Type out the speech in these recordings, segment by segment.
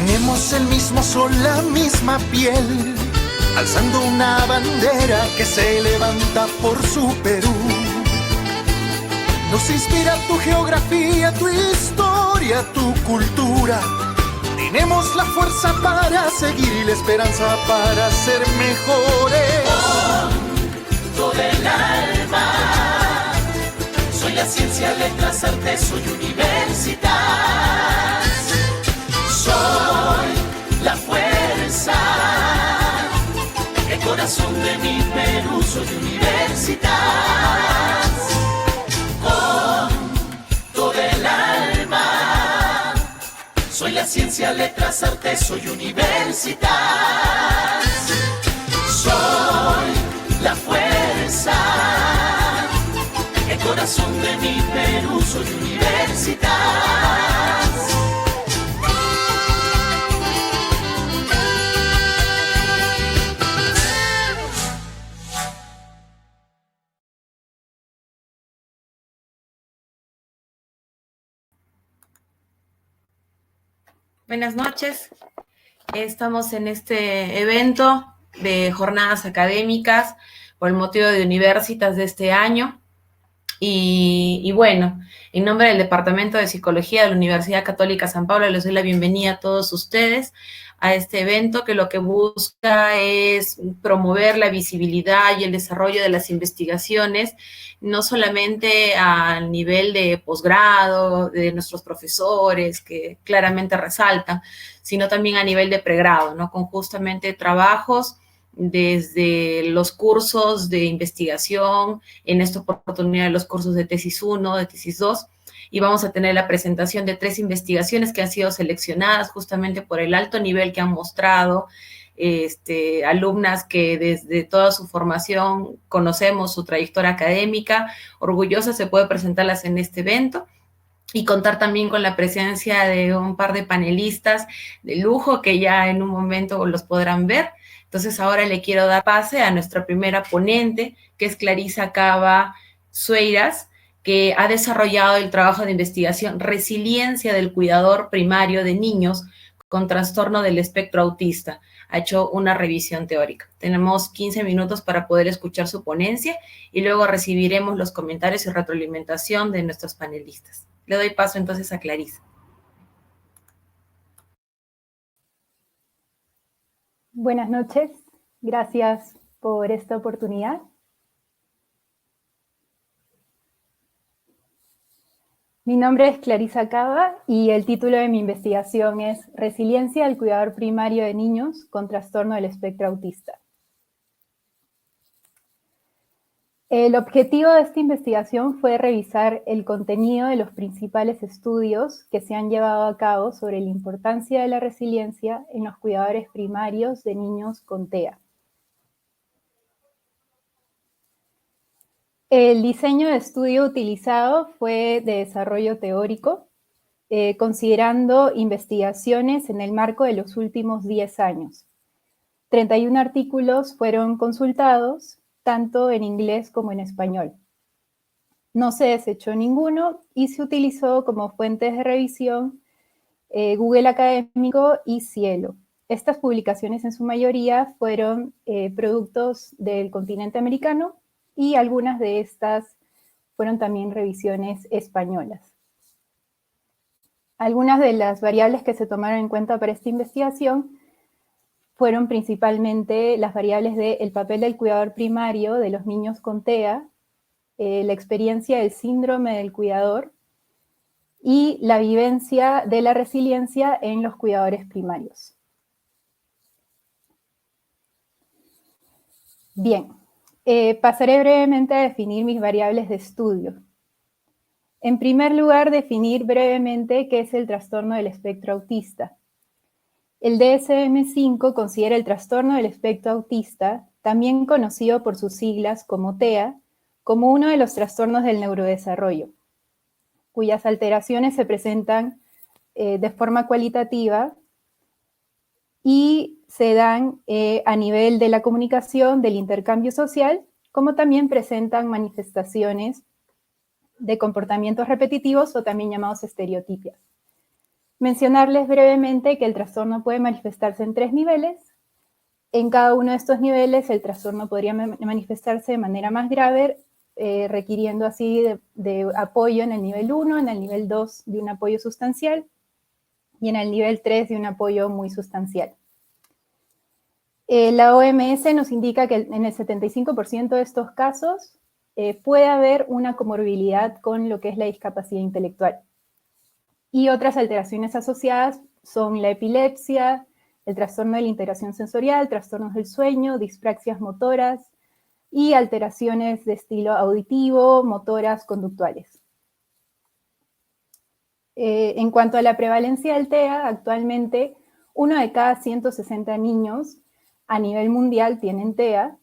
Tenemos el mismo sol, la misma piel, alzando una bandera que se levanta por su Perú. Nos inspira tu geografía, tu historia, tu cultura. Tenemos la fuerza para seguir y la esperanza para ser mejores. Con todo el alma, soy la ciencia, letras, artes, soy universidad. Soy la fuerza, el corazón de mi Perú, soy universidad. Con todo el alma, soy la ciencia, letras, artes, soy universidad. Soy la fuerza, el corazón de mi Perú, soy universidad. Buenas noches. Estamos en este evento de jornadas académicas por el motivo de Universitas de este año. Y bueno, en nombre del Departamento de Psicología de la Universidad Católica San Pablo, les doy la bienvenida a todos ustedes a este evento que lo que busca es promover la visibilidad y el desarrollo de las investigaciones, no solamente al nivel de posgrado, de nuestros profesores, que claramente resaltan, sino también a nivel de pregrado, ¿no? Con justamente trabajos desde los cursos de investigación, en esta oportunidad los cursos de tesis 1, de tesis 2, y vamos a tener la presentación de 3 investigaciones que han sido seleccionadas justamente por el alto nivel que han mostrado alumnas que desde toda su formación conocemos su trayectoria académica, orgullosas se puede presentarlas en este evento y contar también con la presencia de un par de panelistas de lujo que ya en un momento los podrán ver. Entonces ahora le quiero dar pase a nuestra primera ponente, que es Clarisa Cava Sueiras, que ha desarrollado el trabajo de investigación Resiliencia del cuidador primario de niños con trastorno del espectro autista. Ha hecho una revisión teórica. Tenemos 15 minutos para poder escuchar su ponencia y luego recibiremos los comentarios y retroalimentación de nuestros panelistas. Le doy paso entonces a Clarisa. Buenas noches, gracias por esta oportunidad. Mi nombre es Clarisa Cava y el título de mi investigación es Resiliencia del cuidador primario de niños con trastorno del espectro autista. El objetivo de esta investigación fue revisar el contenido de los principales estudios que se han llevado a cabo sobre la importancia de la resiliencia en los cuidadores primarios de niños con TEA. El diseño de estudio utilizado fue de desarrollo teórico, considerando investigaciones en el marco de los últimos 10 años. 31 artículos fueron consultados, tanto en inglés como en español. No se desechó ninguno y se utilizó como fuentes de revisión Google Académico y Cielo. Estas publicaciones en su mayoría fueron productos del continente americano y algunas de estas fueron también revisiones españolas. Algunas de las variables que se tomaron en cuenta para esta investigación fueron principalmente las variables del papel del cuidador primario de los niños con TEA, la experiencia del síndrome del cuidador y la vivencia de la resiliencia en los cuidadores primarios. Bien, pasaré brevemente a definir mis variables de estudio. En primer lugar, definir brevemente qué es el trastorno del espectro autista. El DSM-5 considera el trastorno del espectro autista, también conocido por sus siglas como TEA, como uno de los trastornos del neurodesarrollo, cuyas alteraciones se presentan de forma cualitativa y se dan a nivel de la comunicación, del intercambio social, como también presentan manifestaciones de comportamientos repetitivos o también llamados estereotipias. Mencionarles brevemente que el trastorno puede manifestarse en 3 niveles. En cada uno de estos niveles el trastorno podría manifestarse de manera más grave, requiriendo así de apoyo en el nivel 1, en el nivel 2 de un apoyo sustancial y en el nivel 3 de un apoyo muy sustancial. La OMS nos indica que en el 75% de estos casos puede haber una comorbilidad con lo que es la discapacidad intelectual. Y otras alteraciones asociadas son la epilepsia, el trastorno de la integración sensorial, trastornos del sueño, dispraxias motoras y alteraciones de estilo auditivo, motoras, conductuales. En cuanto a la prevalencia del TEA, actualmente 1 de cada 160 niños a nivel mundial tienen TEA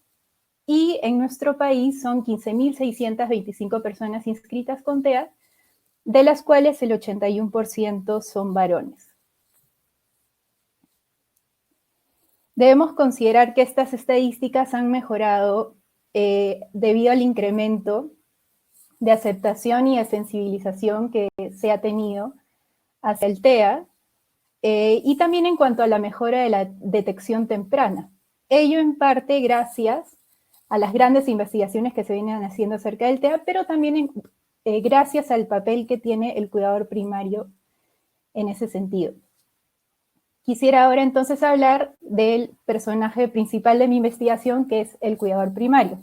y en nuestro país son 15.625 personas inscritas con TEA, de las cuales el 81% son varones. Debemos considerar que estas estadísticas han mejorado debido al incremento de aceptación y de sensibilización que se ha tenido hacia el TEA, y también en cuanto a la mejora de la detección temprana. Ello en parte gracias a las grandes investigaciones que se vienen haciendo acerca del TEA, pero también gracias al papel que tiene el cuidador primario en ese sentido. Quisiera ahora entonces hablar del personaje principal de mi investigación, que es el cuidador primario.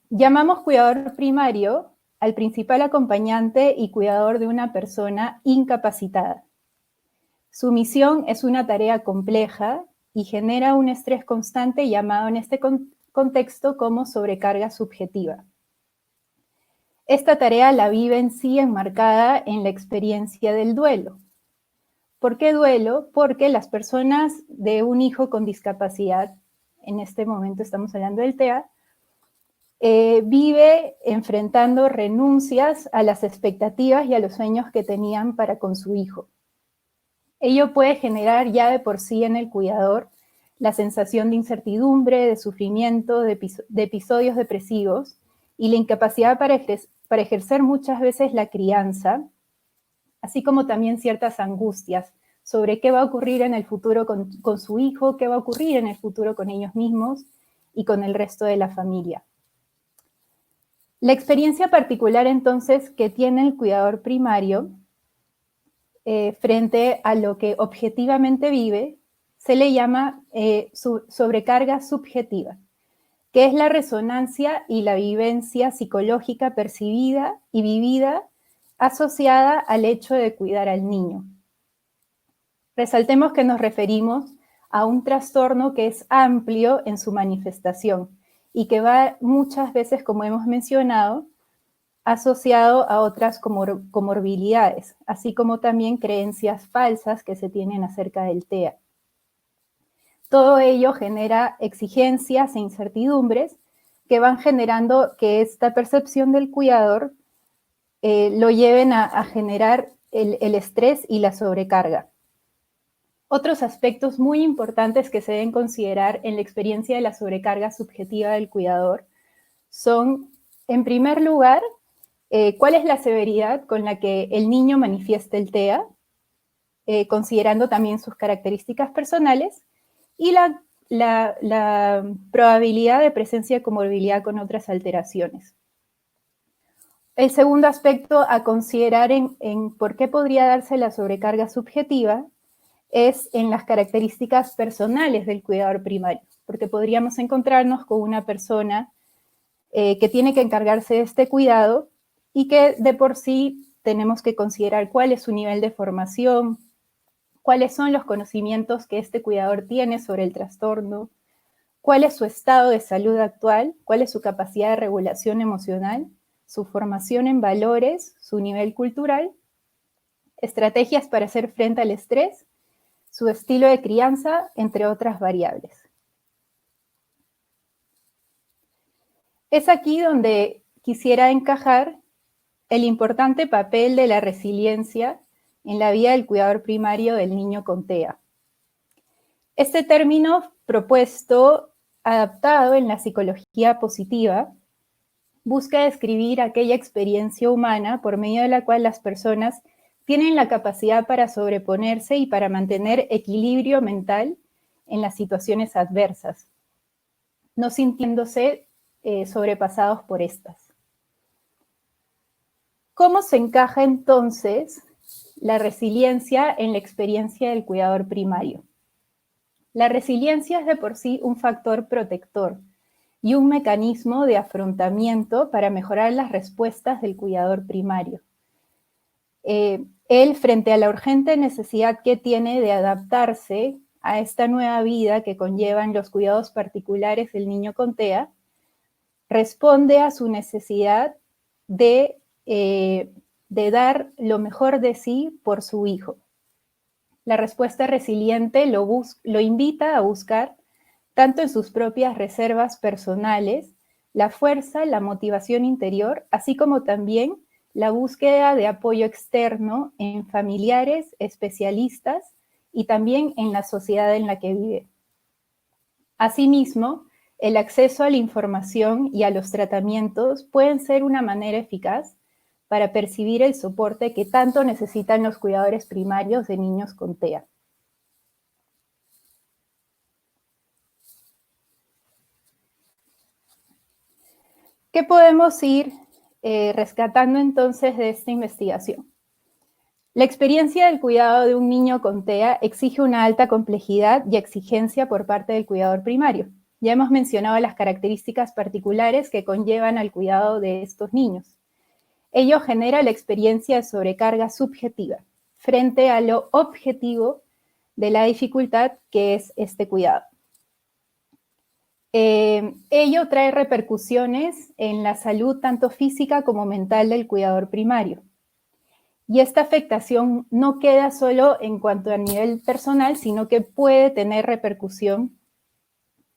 Llamamos cuidador primario al principal acompañante y cuidador de una persona incapacitada. Su misión es una tarea compleja y genera un estrés constante llamado en este contexto como sobrecarga subjetiva. Esta tarea la vive en sí enmarcada en la experiencia del duelo. ¿Por qué duelo? Porque las personas de un hijo con discapacidad, en este momento estamos hablando del TEA, vive enfrentando renuncias a las expectativas y a los sueños que tenían para con su hijo. Ello puede generar ya de por sí en el cuidador la sensación de incertidumbre, de sufrimiento, de episodios depresivos y la incapacidad para ejercer muchas veces la crianza, así como también ciertas angustias sobre qué va a ocurrir en el futuro con su hijo, qué va a ocurrir en el futuro con ellos mismos y con el resto de la familia. La experiencia particular entonces que tiene el cuidador primario frente a lo que objetivamente vive se le llama sobrecarga subjetiva, que es la resonancia y la vivencia psicológica percibida y vivida asociada al hecho de cuidar al niño. Resaltemos que nos referimos a un trastorno que es amplio en su manifestación y que va muchas veces, como hemos mencionado, asociado a otras comorbilidades, así como también creencias falsas que se tienen acerca del TEA. Todo ello genera exigencias e incertidumbres que van generando que esta percepción del cuidador lo lleven a generar el estrés y la sobrecarga. Otros aspectos muy importantes que se deben considerar en la experiencia de la sobrecarga subjetiva del cuidador son, en primer lugar, cuál es la severidad con la que el niño manifiesta el TEA, considerando también sus características personales, y la probabilidad de presencia de comorbilidad con otras alteraciones. El segundo aspecto a considerar en por qué podría darse la sobrecarga subjetiva es en las características personales del cuidador primario, porque podríamos encontrarnos con una persona que tiene que encargarse de este cuidado y que de por sí tenemos que considerar cuál es su nivel de formación, cuáles son los conocimientos que este cuidador tiene sobre el trastorno, cuál es su estado de salud actual, cuál es su capacidad de regulación emocional, su formación en valores, su nivel cultural, estrategias para hacer frente al estrés, su estilo de crianza, entre otras variables. Es aquí donde quisiera encajar el importante papel de la resiliencia en la vida del cuidador primario del niño con TEA. Este término propuesto, adaptado en la psicología positiva, busca describir aquella experiencia humana por medio de la cual las personas tienen la capacidad para sobreponerse y para mantener equilibrio mental en las situaciones adversas, no sintiéndose sobrepasados por estas. ¿Cómo se encaja entonces la resiliencia en la experiencia del cuidador primario? La resiliencia es de por sí un factor protector y un mecanismo de afrontamiento para mejorar las respuestas del cuidador primario. Él, frente a la urgente necesidad que tiene de adaptarse a esta nueva vida que conllevan los cuidados particulares del niño con TEA, responde a su necesidad de dar lo mejor de sí por su hijo. La respuesta resiliente lo invita a buscar, tanto en sus propias reservas personales, la fuerza, la motivación interior, así como también la búsqueda de apoyo externo en familiares, especialistas y también en la sociedad en la que vive. Asimismo, el acceso a la información y a los tratamientos pueden ser una manera eficaz para percibir el soporte que tanto necesitan los cuidadores primarios de niños con TEA. ¿Qué podemos ir rescatando entonces de esta investigación? La experiencia del cuidado de un niño con TEA exige una alta complejidad y exigencia por parte del cuidador primario. Ya hemos mencionado las características particulares que conllevan al cuidado de estos niños. Ello genera la experiencia de sobrecarga subjetiva frente a lo objetivo de la dificultad que es este cuidado. Ello trae repercusiones en la salud tanto física como mental del cuidador primario. Y esta afectación no queda solo en cuanto a nivel personal, sino que puede tener repercusión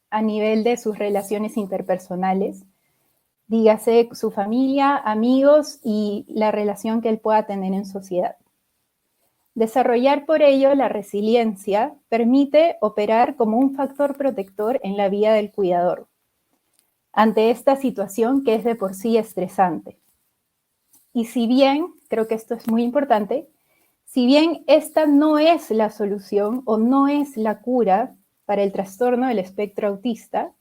a nivel de sus relaciones interpersonales, dígase su familia, amigos y la relación que él pueda tener en sociedad. Desarrollar por ello la resiliencia permite operar como un factor protector en la vida del cuidador ante esta situación que es de por sí estresante. Y si bien, creo que esto es muy importante, si bien esta no es la solución o no es la cura para el trastorno del espectro autista,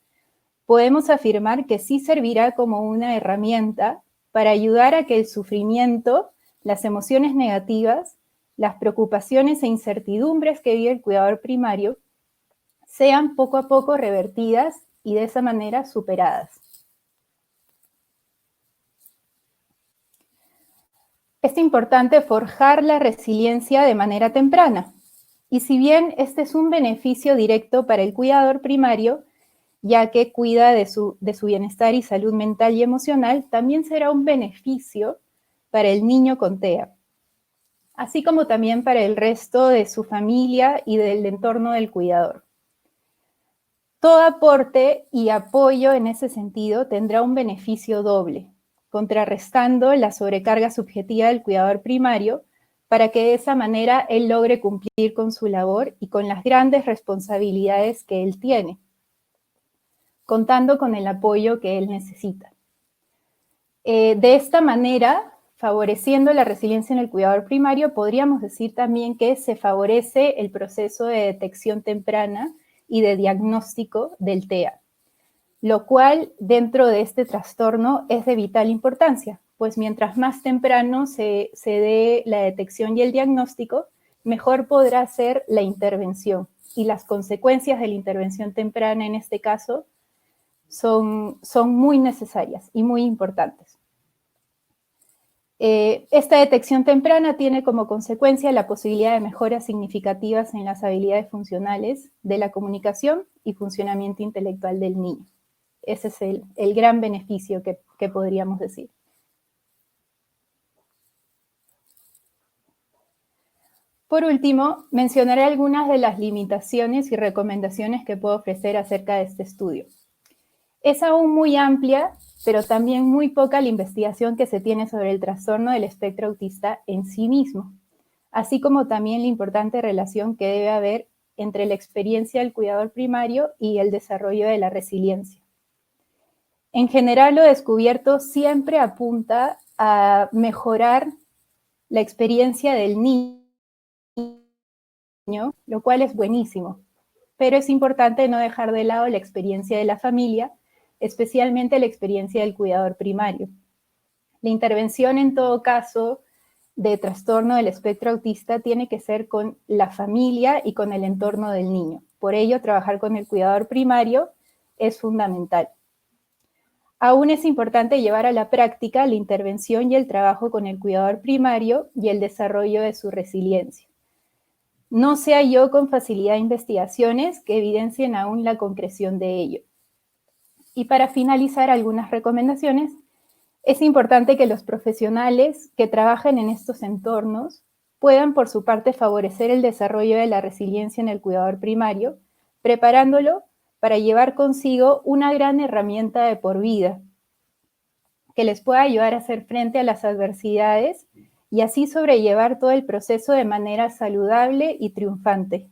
podemos afirmar que sí servirá como una herramienta para ayudar a que el sufrimiento, las emociones negativas, las preocupaciones e incertidumbres que vive el cuidador primario sean poco a poco revertidas y de esa manera superadas. Es importante forjar la resiliencia de manera temprana. Y si bien este es un beneficio directo para el cuidador primario, ya que cuida de su bienestar y salud mental y emocional, también será un beneficio para el niño con TEA, así como también para el resto de su familia y del entorno del cuidador. Todo aporte y apoyo en ese sentido tendrá un beneficio doble, contrarrestando la sobrecarga subjetiva del cuidador primario para que de esa manera él logre cumplir con su labor y con las grandes responsabilidades que él tiene, contando con el apoyo que él necesita. De esta manera, favoreciendo la resiliencia en el cuidador primario, podríamos decir también que se favorece el proceso de detección temprana y de diagnóstico del TEA, lo cual dentro de este trastorno es de vital importancia, pues mientras más temprano se dé la detección y el diagnóstico, mejor podrá ser la intervención. Y las consecuencias de la intervención temprana en este caso son muy necesarias y muy importantes. Esta detección temprana tiene como consecuencia la posibilidad de mejoras significativas en las habilidades funcionales de la comunicación y funcionamiento intelectual del niño. Ese es el gran beneficio que podríamos decir. Por último, mencionaré algunas de las limitaciones y recomendaciones que puedo ofrecer acerca de este estudio. Es aún muy amplia, pero también muy poca la investigación que se tiene sobre el trastorno del espectro autista en sí mismo, así como también la importante relación que debe haber entre la experiencia del cuidador primario y el desarrollo de la resiliencia. En general, lo descubierto siempre apunta a mejorar la experiencia del niño, lo cual es buenísimo. Pero es importante no dejar de lado la experiencia de la familia, especialmente la experiencia del cuidador primario. La intervención, en todo caso, de trastorno del espectro autista tiene que ser con la familia y con el entorno del niño. Por ello, trabajar con el cuidador primario es fundamental. Aún es importante llevar a la práctica la intervención y el trabajo con el cuidador primario y el desarrollo de su resiliencia. No se halló con facilidad investigaciones que evidencien aún la concreción de ello. Y para finalizar, algunas recomendaciones. Es importante que los profesionales que trabajen en estos entornos puedan, por su parte, favorecer el desarrollo de la resiliencia en el cuidador primario, preparándolo para llevar consigo una gran herramienta de por vida que les pueda ayudar a hacer frente a las adversidades y así sobrellevar todo el proceso de manera saludable y triunfante.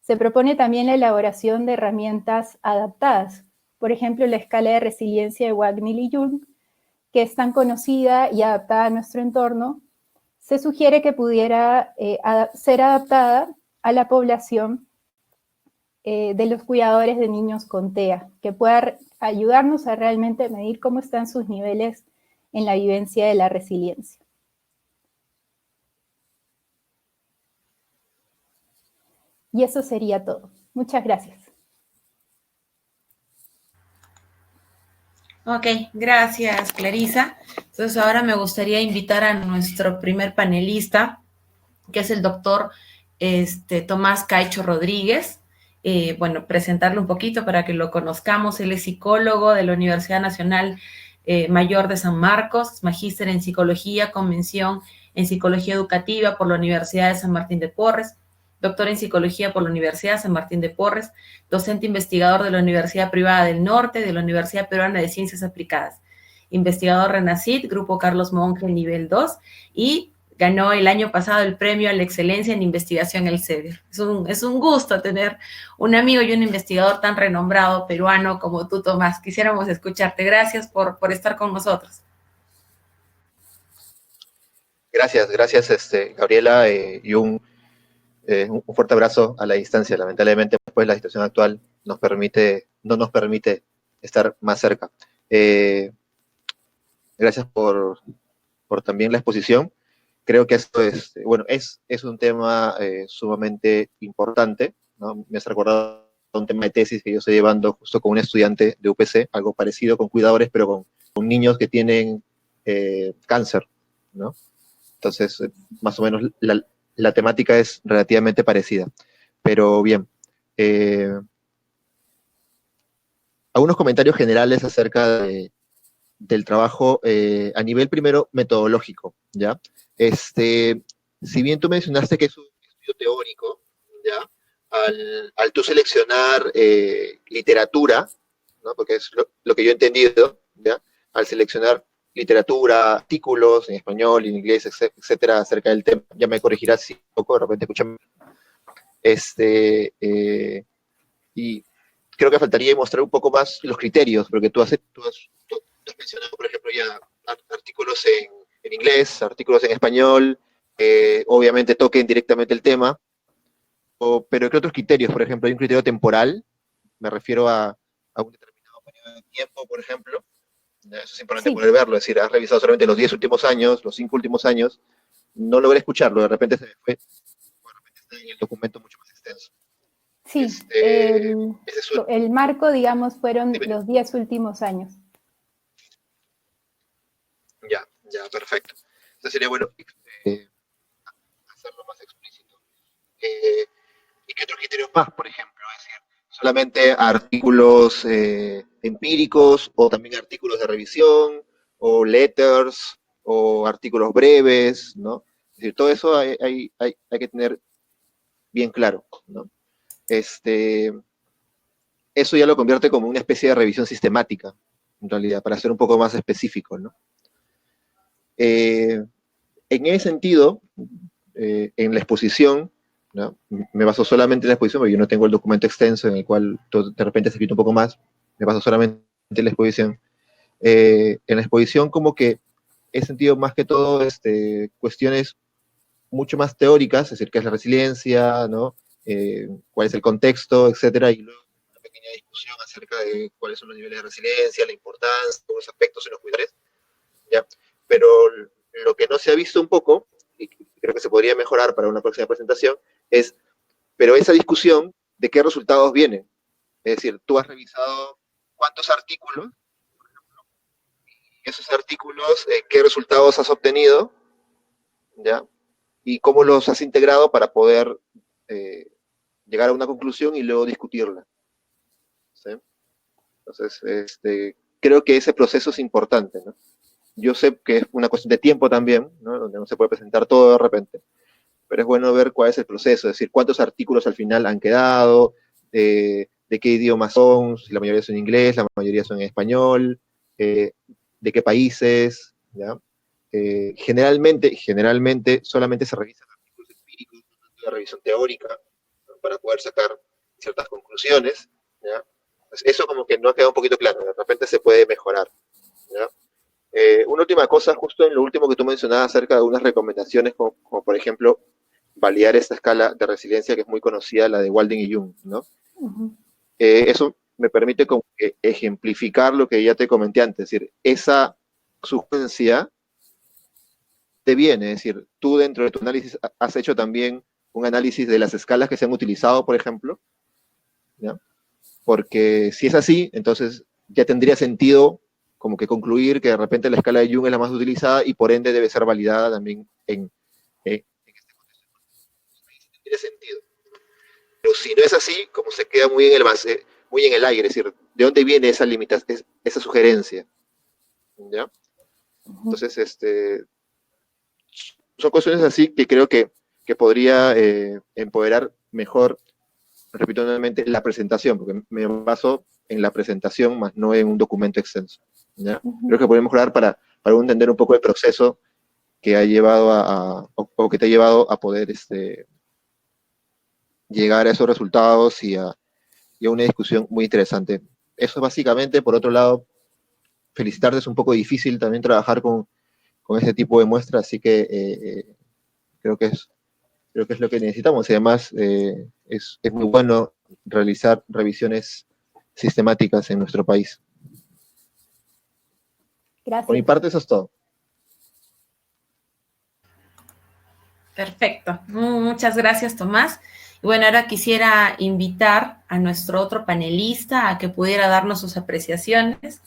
Se propone también la elaboración de herramientas adaptadas, por ejemplo, la escala de resiliencia de Wagner y Jung, que es tan conocida y adaptada a nuestro entorno. Se sugiere que pudiera ser adaptada a la población de los cuidadores de niños con TEA, que pueda ayudarnos a realmente medir cómo están sus niveles en la vivencia de la resiliencia. Y eso sería todo. Muchas gracias. Ok, gracias, Clarisa. Entonces ahora me gustaría invitar a nuestro primer panelista, que es el doctor Tomás Caicho Rodríguez. Bueno, presentarlo un poquito para que lo conozcamos. Él es psicólogo de la Universidad Nacional Mayor de San Marcos, magíster en psicología, con mención en psicología educativa por la Universidad de San Martín de Porres, doctor en psicología por la Universidad San Martín de Porres, docente investigador de la Universidad Privada del Norte, de la Universidad Peruana de Ciencias Aplicadas, investigador RENACIT, Grupo Carlos Monge, nivel 2, y ganó el año pasado el premio a la excelencia en investigación Elsevier. Es un gusto tener un amigo y un investigador tan renombrado peruano como tú, Tomás. Quisiéramos escucharte. Gracias por estar con nosotros. Gracias, Gabriela, y un fuerte abrazo a la distancia. Lamentablemente, pues la situación actual no nos permite estar más cerca. Gracias por también la exposición. Creo que esto es un tema sumamente importante, ¿no? Me has recordado un tema de tesis que yo estoy llevando justo con un estudiante de UPC, algo parecido con cuidadores, pero con niños que tienen cáncer, ¿no? Entonces, más o menos la temática es relativamente parecida. Pero bien, algunos comentarios generales acerca del trabajo a nivel primero metodológico, ¿ya? Si bien tú mencionaste que es un estudio teórico, ¿ya? Al tú seleccionar literatura, ¿no? Porque es lo que yo he entendido, ¿ya? Al seleccionar literatura, artículos en español, en inglés, etcétera, acerca del tema, ya me corregirás si un poco, de repente escúchame. Y creo que faltaría mostrar un poco más los criterios, porque tú has mencionado, por ejemplo, ya artículos en inglés, artículos en español, obviamente toquen directamente el tema, pero ¿qué otros criterios? Por ejemplo, hay un criterio temporal, me refiero a un determinado periodo de tiempo, por ejemplo. Eso es importante poder verlo, es decir, has revisado solamente los 10 últimos años, los 5 últimos años, no logré escucharlo, de repente se me fue, de repente está en el documento mucho más extenso. Sí, el marco, digamos, fueron los 10 últimos años. Ya, perfecto. Entonces sería bueno hacerlo más explícito. ¿Y qué otros criterios más, por ejemplo? Es decir, solamente artículos empíricos, o también artículos de revisión, o letters, o artículos breves, ¿no? Es decir, todo eso hay que tener bien claro, ¿no? Eso ya lo convierte como una especie de revisión sistemática, en realidad, para ser un poco más específico, ¿no? En ese sentido, en la exposición, ¿no? Me baso solamente en la exposición, porque yo no tengo el documento extenso en el cual de repente se escrito un poco más, me baso solamente en la exposición. En la exposición como que he sentido más que todo cuestiones mucho más teóricas, es decir, qué es la resiliencia, ¿no? Cuál es el contexto, etcétera, y luego una pequeña discusión acerca de cuáles son los niveles de resiliencia, la importancia, los aspectos en los cuidadores, ¿ya? Pero lo que no se ha visto un poco, y creo que se podría mejorar para una próxima presentación, es, pero esa discusión, ¿de qué resultados vienen? Es decir, tú has revisado cuántos artículos, y esos artículos, qué resultados has obtenido, ¿ya? Y cómo los has integrado para poder llegar a una conclusión y luego discutirla, ¿sí? Entonces, creo que ese proceso es importante, ¿no? Yo sé que es una cuestión de tiempo también, ¿no? Donde no se puede presentar todo de repente, pero es bueno ver cuál es el proceso, es decir, cuántos artículos al final han quedado, de qué idiomas son, si la mayoría son en inglés, la mayoría son en español, de qué países, ¿ya? Generalmente solamente se revisan artículos empíricos, una revisión teórica, ¿no? Para poder sacar ciertas conclusiones, ¿ya? Pues eso como que no ha quedado un poquito claro, de repente se puede mejorar, ¿ya? Una última cosa, justo en lo último que tú mencionabas acerca de unas recomendaciones, como por ejemplo, validar esta escala de resiliencia que es muy conocida, la de Walding y Jung, ¿no? Eso me permite como que ejemplificar lo que ya te comenté antes, es decir, esa sugerencia te viene, es decir, tú dentro de tu análisis has hecho también un análisis de las escalas que se han utilizado, por ejemplo, ¿ya? Porque si es así, entonces ya tendría sentido como que concluir que de repente la escala de Jung es la más utilizada y por ende debe ser validada también en este contexto. Ahí tendría sentido. Pero si no es así, como se queda muy en el base, muy en el aire, es decir, ¿de dónde viene esa limitación, esa sugerencia? ¿Ya? Entonces, son cuestiones así que creo que podría empoderar mejor, repito nuevamente, la presentación, porque me baso en la presentación, más no en un documento extenso, ¿ya? Creo que podría mejorar para entender un poco el proceso que ha llevado o que te ha llevado a poder llegar a esos resultados y a una discusión muy interesante. Eso básicamente. Por otro lado, felicitarte, es un poco difícil también trabajar con ese tipo de muestras, así que creo que es lo que necesitamos, y además es muy bueno realizar revisiones sistemáticas en nuestro país. Gracias. Por mi parte, eso es todo. Perfecto. Muchas gracias, Tomás. Y bueno, ahora quisiera invitar a nuestro otro panelista a que pudiera darnos sus apreciaciones.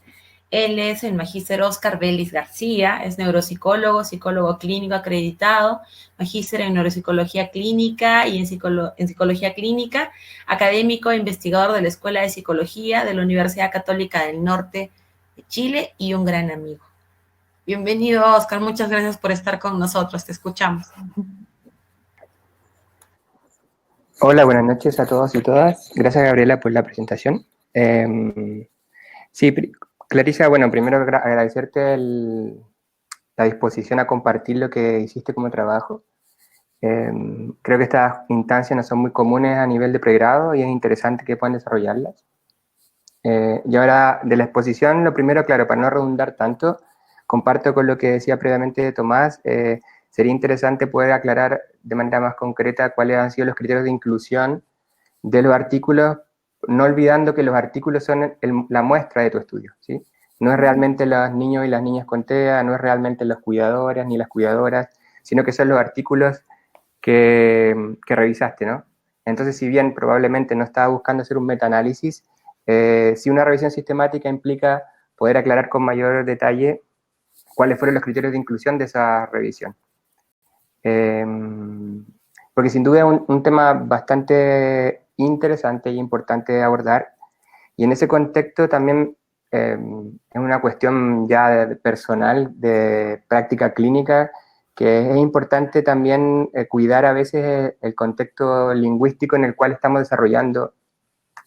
Él es el magíster Óscar Vélez García, es neuropsicólogo, psicólogo clínico acreditado, magíster en neuropsicología clínica y en psicología clínica, académico e investigador de la Escuela de Psicología de la Universidad Católica del Norte de Chile y un gran amigo. Bienvenido, Óscar, muchas gracias por estar con nosotros, te escuchamos. Hola, buenas noches a todos y todas. Gracias, Gabriela, por la presentación. Sí, Clarisa, bueno, primero agradecerte la disposición a compartir lo que hiciste como trabajo. Creo que estas instancias no son muy comunes a nivel de pregrado y es interesante que puedan desarrollarlas. Y ahora, de la exposición, lo primero, claro, para no redundar tanto, comparto con lo que decía previamente Tomás. Sería interesante poder aclarar de manera más concreta cuáles han sido los criterios de inclusión de los artículos, no olvidando que los artículos son la muestra de tu estudio, ¿sí? No es realmente los niños y las niñas con TEA, no es realmente los cuidadores ni las cuidadoras, sino que son los artículos que revisaste, ¿no? Entonces, si bien probablemente no estaba buscando hacer un metaanálisis, sí una revisión sistemática implica poder aclarar con mayor detalle cuáles fueron los criterios de inclusión de esa revisión. Porque sin duda es un tema bastante interesante e importante de abordar, y en ese contexto también es una cuestión ya personal de práctica clínica, que es importante también cuidar a veces el contexto lingüístico en el cual estamos desarrollando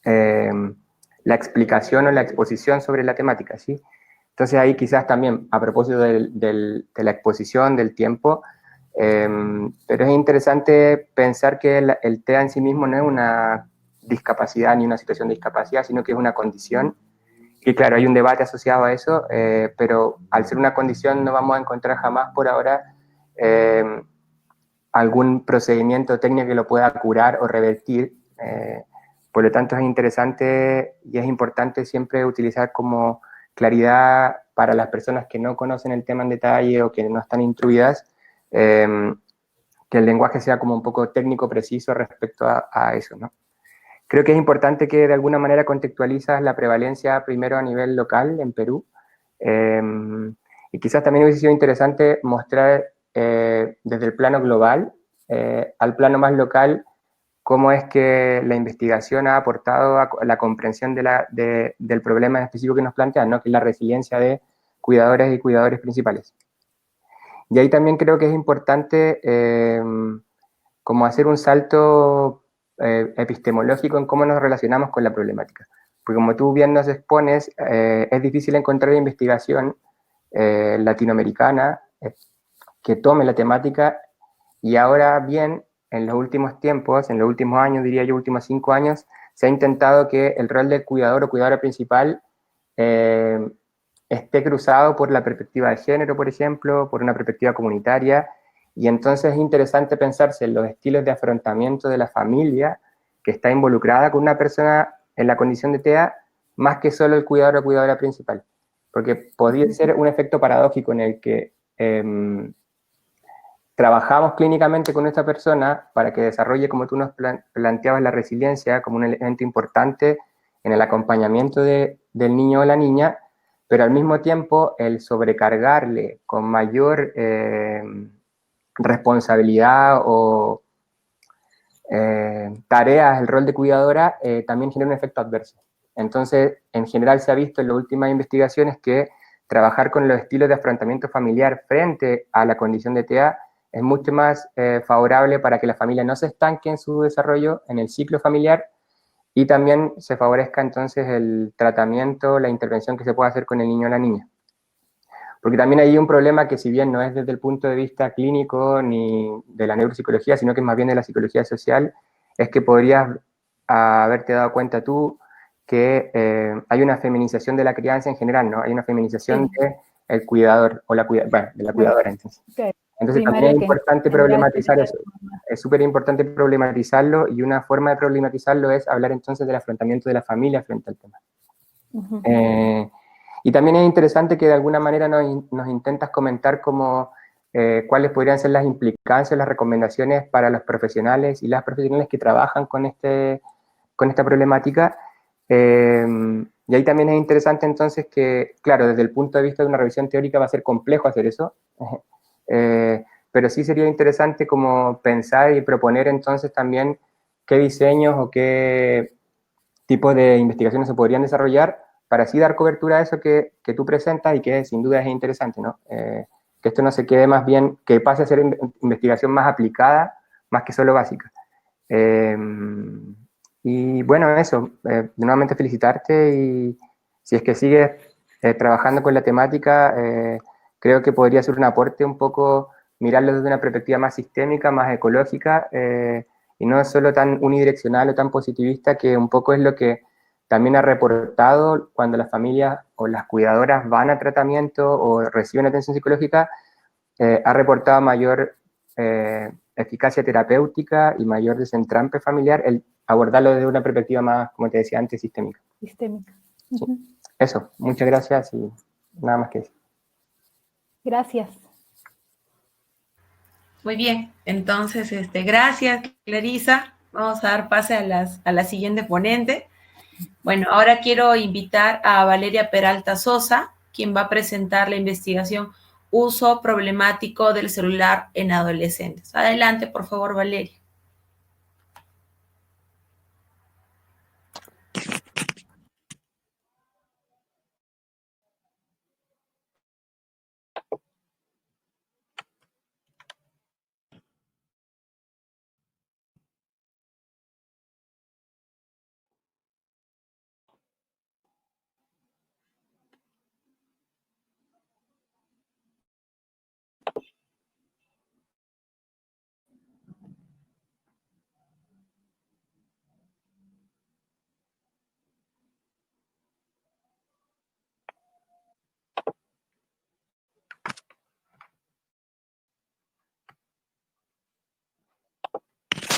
la explicación o la exposición sobre la temática, ¿sí? Entonces ahí quizás también, a propósito de la exposición, del tiempo, pero es interesante pensar que el TEA en sí mismo no es una discapacidad ni una situación de discapacidad, sino que es una condición, que claro, hay un debate asociado a eso, pero al ser una condición no vamos a encontrar jamás por ahora algún procedimiento técnico que lo pueda curar o revertir. Por lo tanto, es interesante y es importante siempre utilizar como claridad para las personas que no conocen el tema en detalle o que no están instruidas, que el lenguaje sea como un poco técnico, preciso respecto a eso, ¿no? Creo que es importante que de alguna manera contextualizas la prevalencia primero a nivel local en Perú, y quizás también hubiese sido interesante mostrar desde el plano global al plano más local cómo es que la investigación ha aportado a la comprensión del problema específico que nos plantean, ¿no? Que es la resiliencia de cuidadores y cuidadores principales. Y ahí también creo que es importante como hacer un salto epistemológico en cómo nos relacionamos con la problemática. Porque como tú bien nos expones, es difícil encontrar investigación latinoamericana que tome la temática, y ahora bien, en los últimos tiempos, en los últimos años, diría yo, últimos 5 años, se ha intentado que el rol del cuidador o cuidadora principal esté cruzado por la perspectiva de género, por ejemplo, por una perspectiva comunitaria, y entonces es interesante pensarse en los estilos de afrontamiento de la familia que está involucrada con una persona en la condición de TEA, más que solo el cuidador o cuidadora principal, porque podría ser un efecto paradójico en el que trabajamos clínicamente con esta persona para que desarrolle, como tú nos planteabas, la resiliencia como un elemento importante en el acompañamiento del niño o la niña, pero al mismo tiempo el sobrecargarle con mayor responsabilidad o tareas, el rol de cuidadora, también genera un efecto adverso. Entonces, en general se ha visto en las últimas investigaciones que trabajar con los estilos de afrontamiento familiar frente a la condición de TEA es mucho más favorable para que la familia no se estanque en su desarrollo, en el ciclo familiar, y también se favorezca entonces el tratamiento, la intervención que se pueda hacer con el niño o la niña. Porque también hay un problema que, si bien no es desde el punto de vista clínico ni de la neuropsicología, sino que es más bien de la psicología social, es que podrías haberte dado cuenta tú que hay una feminización de la crianza en general, ¿no? Hay una feminización del cuidador, o de la cuidadora, entonces. Entonces también es importante problematizar eso. Es súper importante problematizarlo, y una forma de problematizarlo es hablar entonces del afrontamiento de la familia frente al tema. Y también es interesante que de alguna manera nos intentas comentar como cuáles podrían ser las implicancias, las recomendaciones para los profesionales y las profesionales que trabajan con esta problemática. Y ahí también es interesante entonces que, claro, desde el punto de vista de una revisión teórica va a ser complejo hacer eso, pero sí sería interesante como pensar y proponer entonces también qué diseños o qué tipos de investigaciones se podrían desarrollar para así dar cobertura a eso que tú presentas y que sin duda es interesante, ¿no? Que esto no se quede más bien, que pase a ser investigación más aplicada, más que solo básica. Y bueno, eso, nuevamente felicitarte, y si es que sigues trabajando con la temática, creo que podría ser un aporte un poco mirarlo desde una perspectiva más sistémica, más ecológica, y no solo tan unidireccional o tan positivista, que un poco es lo que también ha reportado cuando las familias o las cuidadoras van a tratamiento o reciben atención psicológica, ha reportado mayor eficacia terapéutica y mayor desentrampe familiar el abordarlo desde una perspectiva más, como te decía antes, sistémica. Sistémica. Sí. Eso, muchas gracias y nada más que eso. Gracias. Muy bien, entonces, gracias, Clarisa. Vamos a dar pase a la siguiente ponente. Bueno, ahora quiero invitar a Valeria Peralta Sosa, quien va a presentar la investigación Uso problemático del celular en adolescentes. Adelante, por favor, Valeria.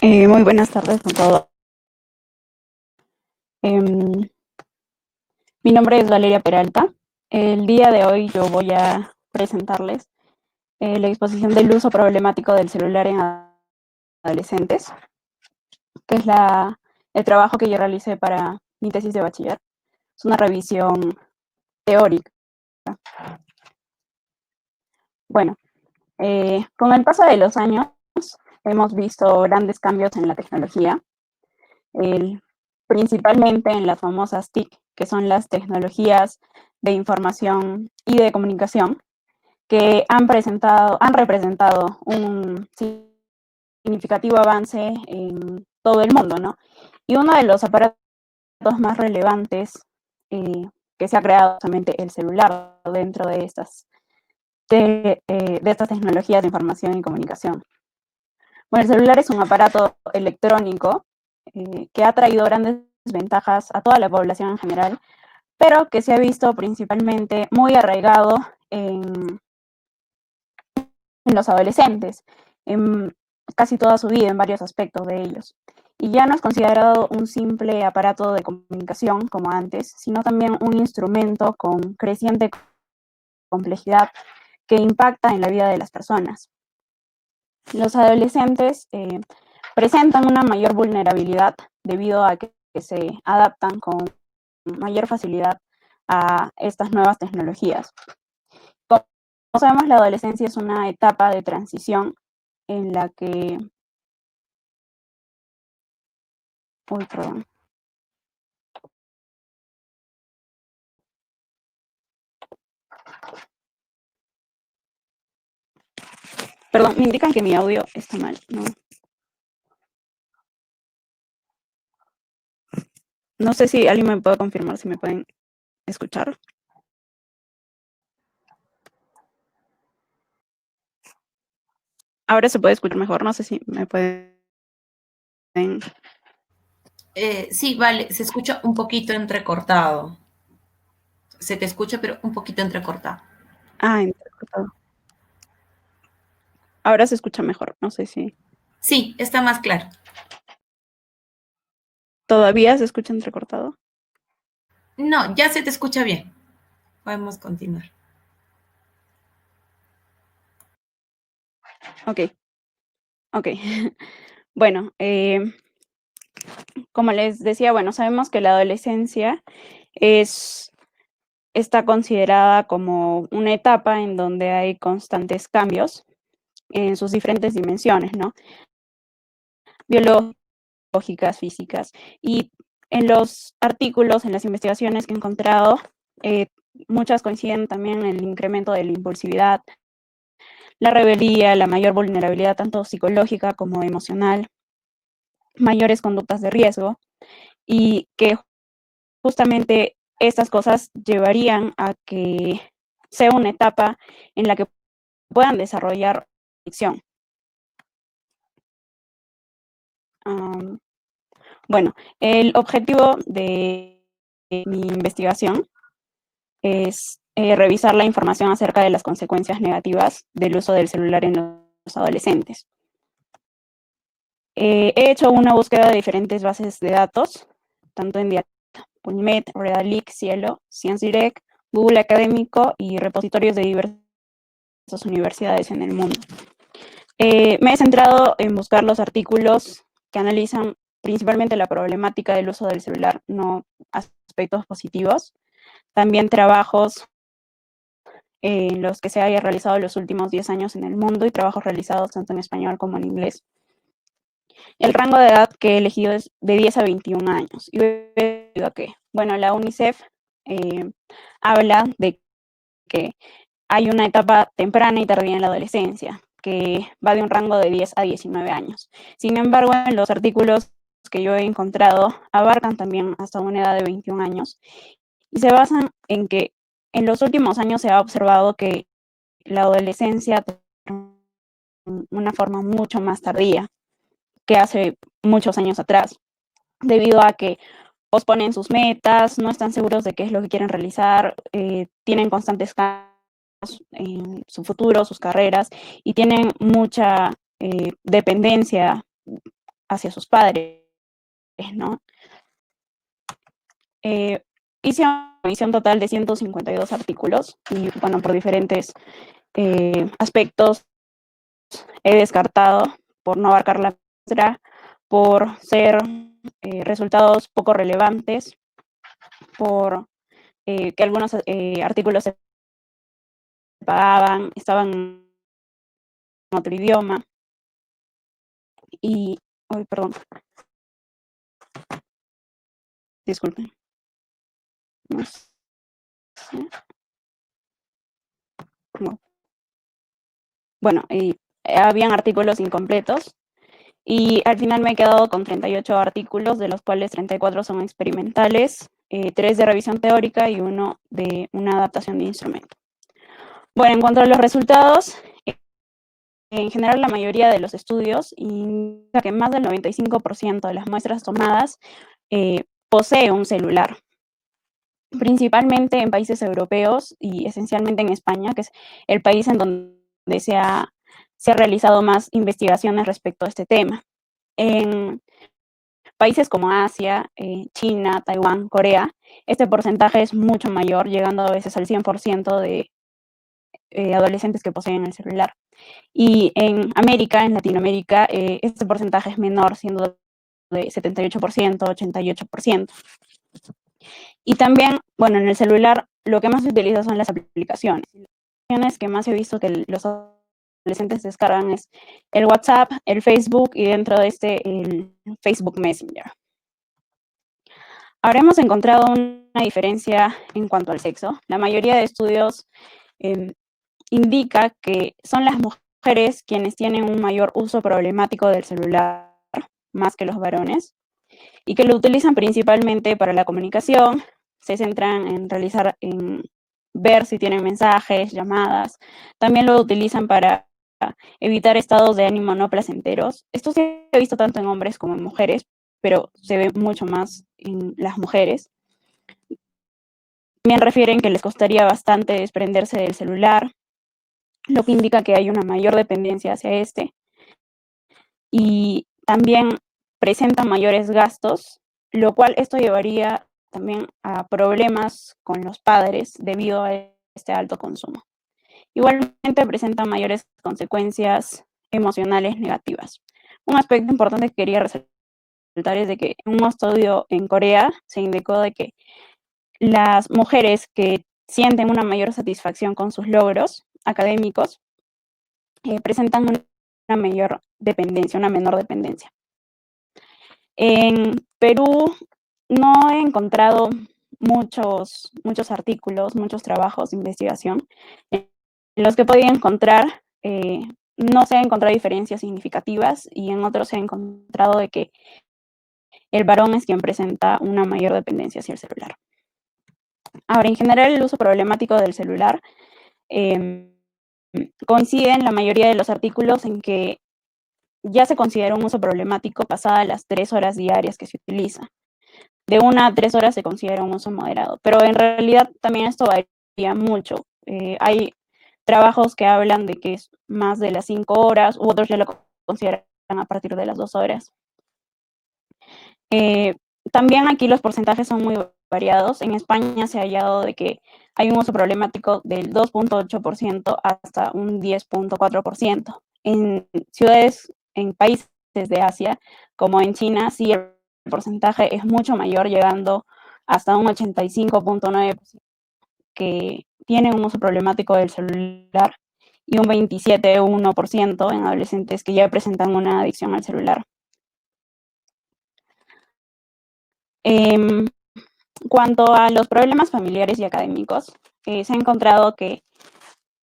Muy buenas tardes con todos. Em, Mi nombre es Valeria Peralta. El día de hoy yo voy a presentarles la exposición del uso problemático del celular en adolescentes, que es el trabajo que yo realicé para mi tesis de bachiller. Es una revisión teórica. Bueno, con el paso de los años hemos visto grandes cambios en la tecnología, principalmente en las famosas TIC, que son las tecnologías de información y de comunicación, que han representado un significativo avance en todo el mundo, ¿no? Y uno de los aparatos más relevantes que se ha creado justamente el celular dentro de estas tecnologías de información y comunicación. Bueno, el celular es un aparato electrónico que ha traído grandes ventajas a toda la población en general, pero que se ha visto principalmente muy arraigado en los adolescentes, en casi toda su vida, en varios aspectos de ellos. Y ya no es considerado un simple aparato de comunicación como antes, sino también un instrumento con creciente complejidad que impacta en la vida de las personas. Los adolescentes presentan una mayor vulnerabilidad debido a que se adaptan con mayor facilidad a estas nuevas tecnologías. Como sabemos, la adolescencia es una etapa de transición en la que... Uy, perdón. Perdón, me indican que mi audio está mal, ¿no? No sé si alguien me puede confirmar si me pueden escuchar. Ahora se puede escuchar mejor, no sé si me pueden... Sí, vale, se escucha un poquito entrecortado. Se te escucha, pero un poquito entrecortado. Entrecortado. Ahora se escucha mejor, no sé si... Sí, está más claro. ¿Todavía se escucha entrecortado? No, ya se te escucha bien. Podemos continuar. Ok. Bueno, como les decía, bueno, sabemos que la adolescencia está considerada como una etapa en donde hay constantes cambios en sus diferentes dimensiones, ¿no? Biológicas, físicas. Y en los artículos, en las investigaciones que he encontrado, muchas coinciden también en el incremento de la impulsividad, la rebeldía, la mayor vulnerabilidad tanto psicológica como emocional, mayores conductas de riesgo, y que justamente estas cosas llevarían a que sea una etapa en la que puedan desarrollar adicción. Bueno, el objetivo de mi investigación es revisar la información acerca de las consecuencias negativas del uso del celular en los adolescentes. He hecho una búsqueda de diferentes bases de datos, tanto en PubMed, Redalyc, Cielo, ScienceDirect, Google Académico y repositorios de diversas universidades en el mundo. Me he centrado en buscar los artículos que analizan principalmente la problemática del uso del celular, no aspectos positivos. También trabajos en los que se haya realizado los últimos 10 años en el mundo y trabajos realizados tanto en español como en inglés. El rango de edad que he elegido es de 10 a 21 años. ¿Y debido a qué? Bueno, la UNICEF habla de que hay una etapa temprana y tardía en la adolescencia, que va de un rango de 10 a 19 años. Sin embargo, en los artículos que yo he encontrado, abarcan también hasta una edad de 21 años y se basan en que en los últimos años se ha observado que la adolescencia tiene una forma mucho más tardía que hace muchos años atrás, debido a que posponen sus metas, no están seguros de qué es lo que quieren realizar, tienen constantes cambios en su futuro, sus carreras, y tienen mucha dependencia hacia sus padres, ¿no? Hice una revisión total de 152 artículos y, bueno, por diferentes aspectos he descartado por no abarcar la muestra, por ser resultados poco relevantes, por que algunos artículos se pagaban, estaban en otro idioma y, ay, perdón, disculpen. No sé. No. Bueno, habían artículos incompletos y al final me he quedado con 38 artículos, de los cuales 34 son experimentales, 3 de revisión teórica y 1 de una adaptación de instrumento. Bueno, en cuanto a los resultados, en general la mayoría de los estudios indica que más del 95% de las muestras tomadas posee un celular, principalmente en países europeos y esencialmente en España, que es el país en donde se ha realizado más investigaciones respecto a este tema. En países como Asia, China, Taiwán, Corea, este porcentaje es mucho mayor, llegando a veces al 100% de adolescentes que poseen el celular. Y en América, en Latinoamérica, este porcentaje es menor, siendo de 78%, 88%. Y también, bueno, en el celular lo que más se utiliza son las aplicaciones. Las aplicaciones que más he visto que los adolescentes descargan es el WhatsApp, el Facebook y dentro de este el Facebook Messenger. Ahora hemos encontrado una diferencia en cuanto al sexo. La mayoría de estudios indica que son las mujeres quienes tienen un mayor uso problemático del celular, más que los varones, y que lo utilizan principalmente para la comunicación, se centran en ver si tienen mensajes, llamadas, también lo utilizan para evitar estados de ánimo no placenteros. Esto se ha visto tanto en hombres como en mujeres, pero se ve mucho más en las mujeres. También refieren que les costaría bastante desprenderse del celular, lo que indica que hay una mayor dependencia hacia este. Y también presentan mayores gastos, lo cual esto llevaría también a problemas con los padres debido a este alto consumo. Igualmente presentan mayores consecuencias emocionales negativas. Un aspecto importante que quería resaltar es de que en un estudio en Corea se indicó de que las mujeres que sienten una mayor satisfacción con sus logros académicos presentan una mayor dependencia, una menor dependencia. En Perú no he encontrado muchos artículos, muchos trabajos de investigación. En los que he podido encontrar, no se han encontrado diferencias significativas y en otros se ha encontrado de que el varón es quien presenta una mayor dependencia hacia el celular. Ahora, en general, el uso problemático del celular coincide en la mayoría de los artículos en que ya se considera un uso problemático pasadas las 3 horas diarias que se utiliza. De 1 a 3 horas se considera un uso moderado, pero en realidad también esto varía mucho. Hay trabajos que hablan de que es más de las 5 horas, u otros ya lo consideran a partir de las 2 horas. También aquí los porcentajes son muy variados. En España se ha hallado de que hay un uso problemático del 2.8% hasta un 10.4%. En ciudades, en países de Asia, como en China, sí el porcentaje es mucho mayor, llegando hasta un 85.9% que tienen un uso problemático del celular y un 27.1% en adolescentes que ya presentan una adicción al celular. Cuanto a los problemas familiares y académicos, se ha encontrado que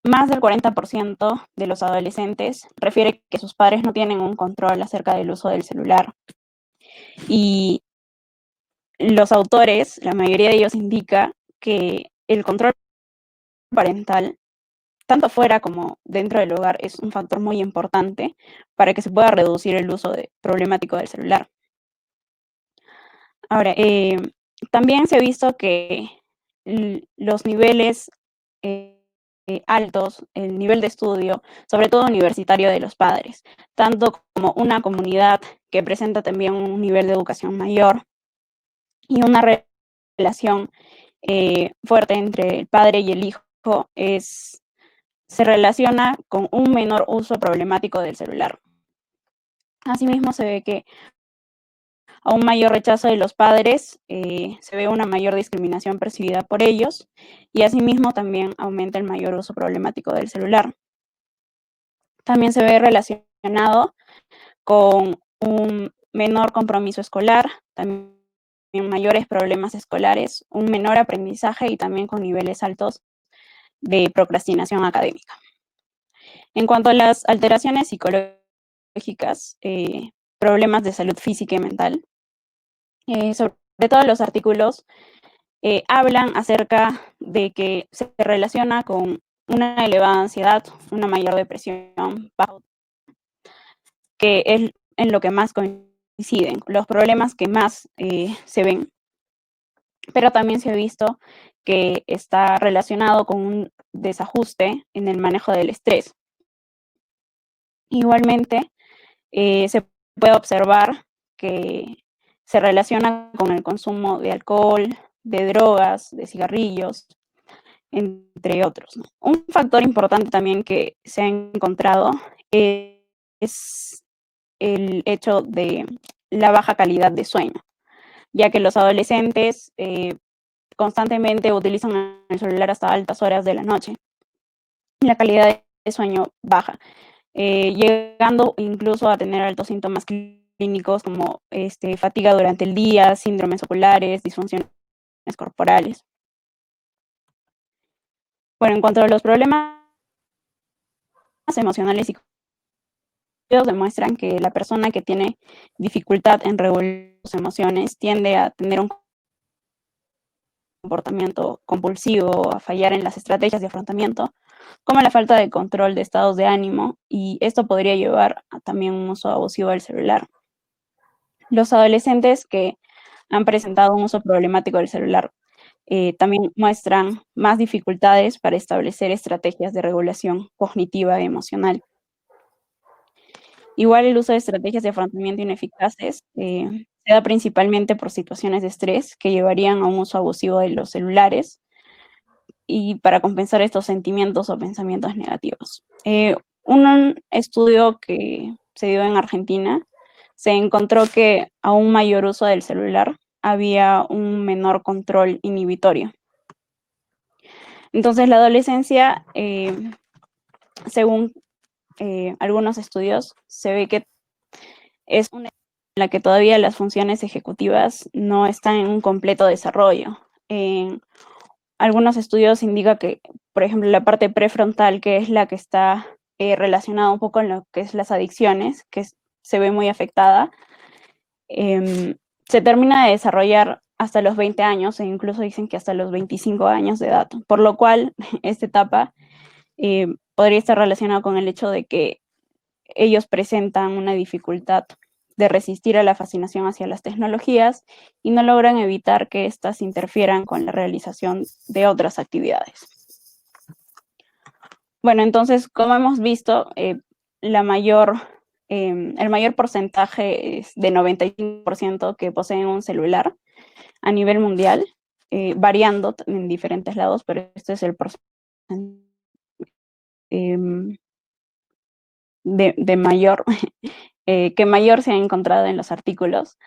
más del 40% de los adolescentes refiere que sus padres no tienen un control acerca del uso del celular. Y los autores, la mayoría de ellos indica que el control parental, tanto fuera como dentro del hogar, es un factor muy importante para que se pueda reducir el uso problemático del celular. Ahora, también se ha visto que los niveles altos el nivel de estudio, sobre todo universitario, de los padres, tanto como una comunidad que presenta también un nivel de educación mayor y una relación fuerte entre el padre y el hijo se relaciona con un menor uso problemático del celular. Asimismo, se ve que a un mayor rechazo de los padres, se ve una mayor discriminación percibida por ellos y asimismo también aumenta el mayor uso problemático del celular. También se ve relacionado con un menor compromiso escolar, también mayores problemas escolares, un menor aprendizaje y también con niveles altos de procrastinación académica. En cuanto a las alteraciones psicológicas, problemas de salud física y mental, sobre todo los artículos hablan acerca de que se relaciona con una elevada ansiedad, una mayor depresión, que es en lo que más coinciden, los problemas que más se ven, pero también se ha visto que está relacionado con un desajuste en el manejo del estrés. Igualmente, se puede observar que se relaciona con el consumo de alcohol, de drogas, de cigarrillos, entre otros, ¿no? Un factor importante también que se ha encontrado es el hecho de la baja calidad de sueño, ya que los adolescentes constantemente utilizan el celular hasta altas horas de la noche y la calidad de sueño baja, llegando incluso a tener altos síntomas clínicos como fatiga durante el día, síndromes oculares, disfunciones corporales. Bueno, en cuanto a los problemas emocionales y estudios demuestran que la persona que tiene dificultad en regular sus emociones tiende a tener un comportamiento compulsivo, a fallar en las estrategias de afrontamiento, como la falta de control de estados de ánimo, y esto podría llevar a también un uso abusivo del celular. Los adolescentes que han presentado un uso problemático del celular también muestran más dificultades para establecer estrategias de regulación cognitiva y emocional. Igual el uso de estrategias de afrontamiento ineficaces se da principalmente por situaciones de estrés que llevarían a un uso abusivo de los celulares y para compensar estos sentimientos o pensamientos negativos. Un estudio que se dio en Argentina se encontró que a un mayor uso del celular había un menor control inhibitorio. Entonces la adolescencia, según algunos estudios, se ve que es una etapa en la que todavía las funciones ejecutivas no están en un completo desarrollo. Algunos estudios indican que, por ejemplo, la parte prefrontal, que es la que está relacionada un poco con lo que es las adicciones, que se ve muy afectada, se termina de desarrollar hasta los 20 años e incluso dicen que hasta los 25 años de edad, por lo cual esta etapa podría estar relacionada con el hecho de que ellos presentan una dificultad de resistir a la fascinación hacia las tecnologías y no logran evitar que éstas interfieran con la realización de otras actividades. Bueno, entonces, como hemos visto, el mayor porcentaje es de 95% que poseen un celular a nivel mundial, variando en diferentes lados, pero este es el porcentaje de mayor, que mayor se ha encontrado en los artículos.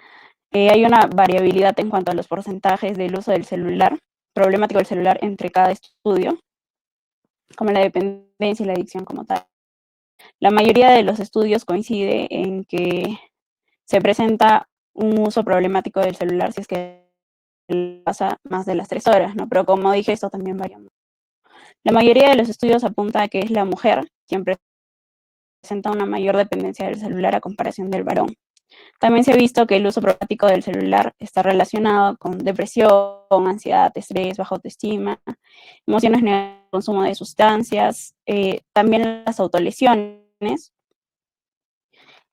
Hay una variabilidad en cuanto a los porcentajes del uso del celular, problemático del celular entre cada estudio, como la dependencia y la adicción como tal. La mayoría de los estudios coincide en que se presenta un uso problemático del celular si es que pasa más de las 3 horas, ¿no? Pero como dije, esto también varía. La mayoría de los estudios apunta a que es la mujer quien presenta una mayor dependencia del celular a comparación del varón. También se ha visto que el uso problemático del celular está relacionado con depresión, ansiedad, estrés, baja autoestima, emociones negativas, consumo de sustancias, también las autolesiones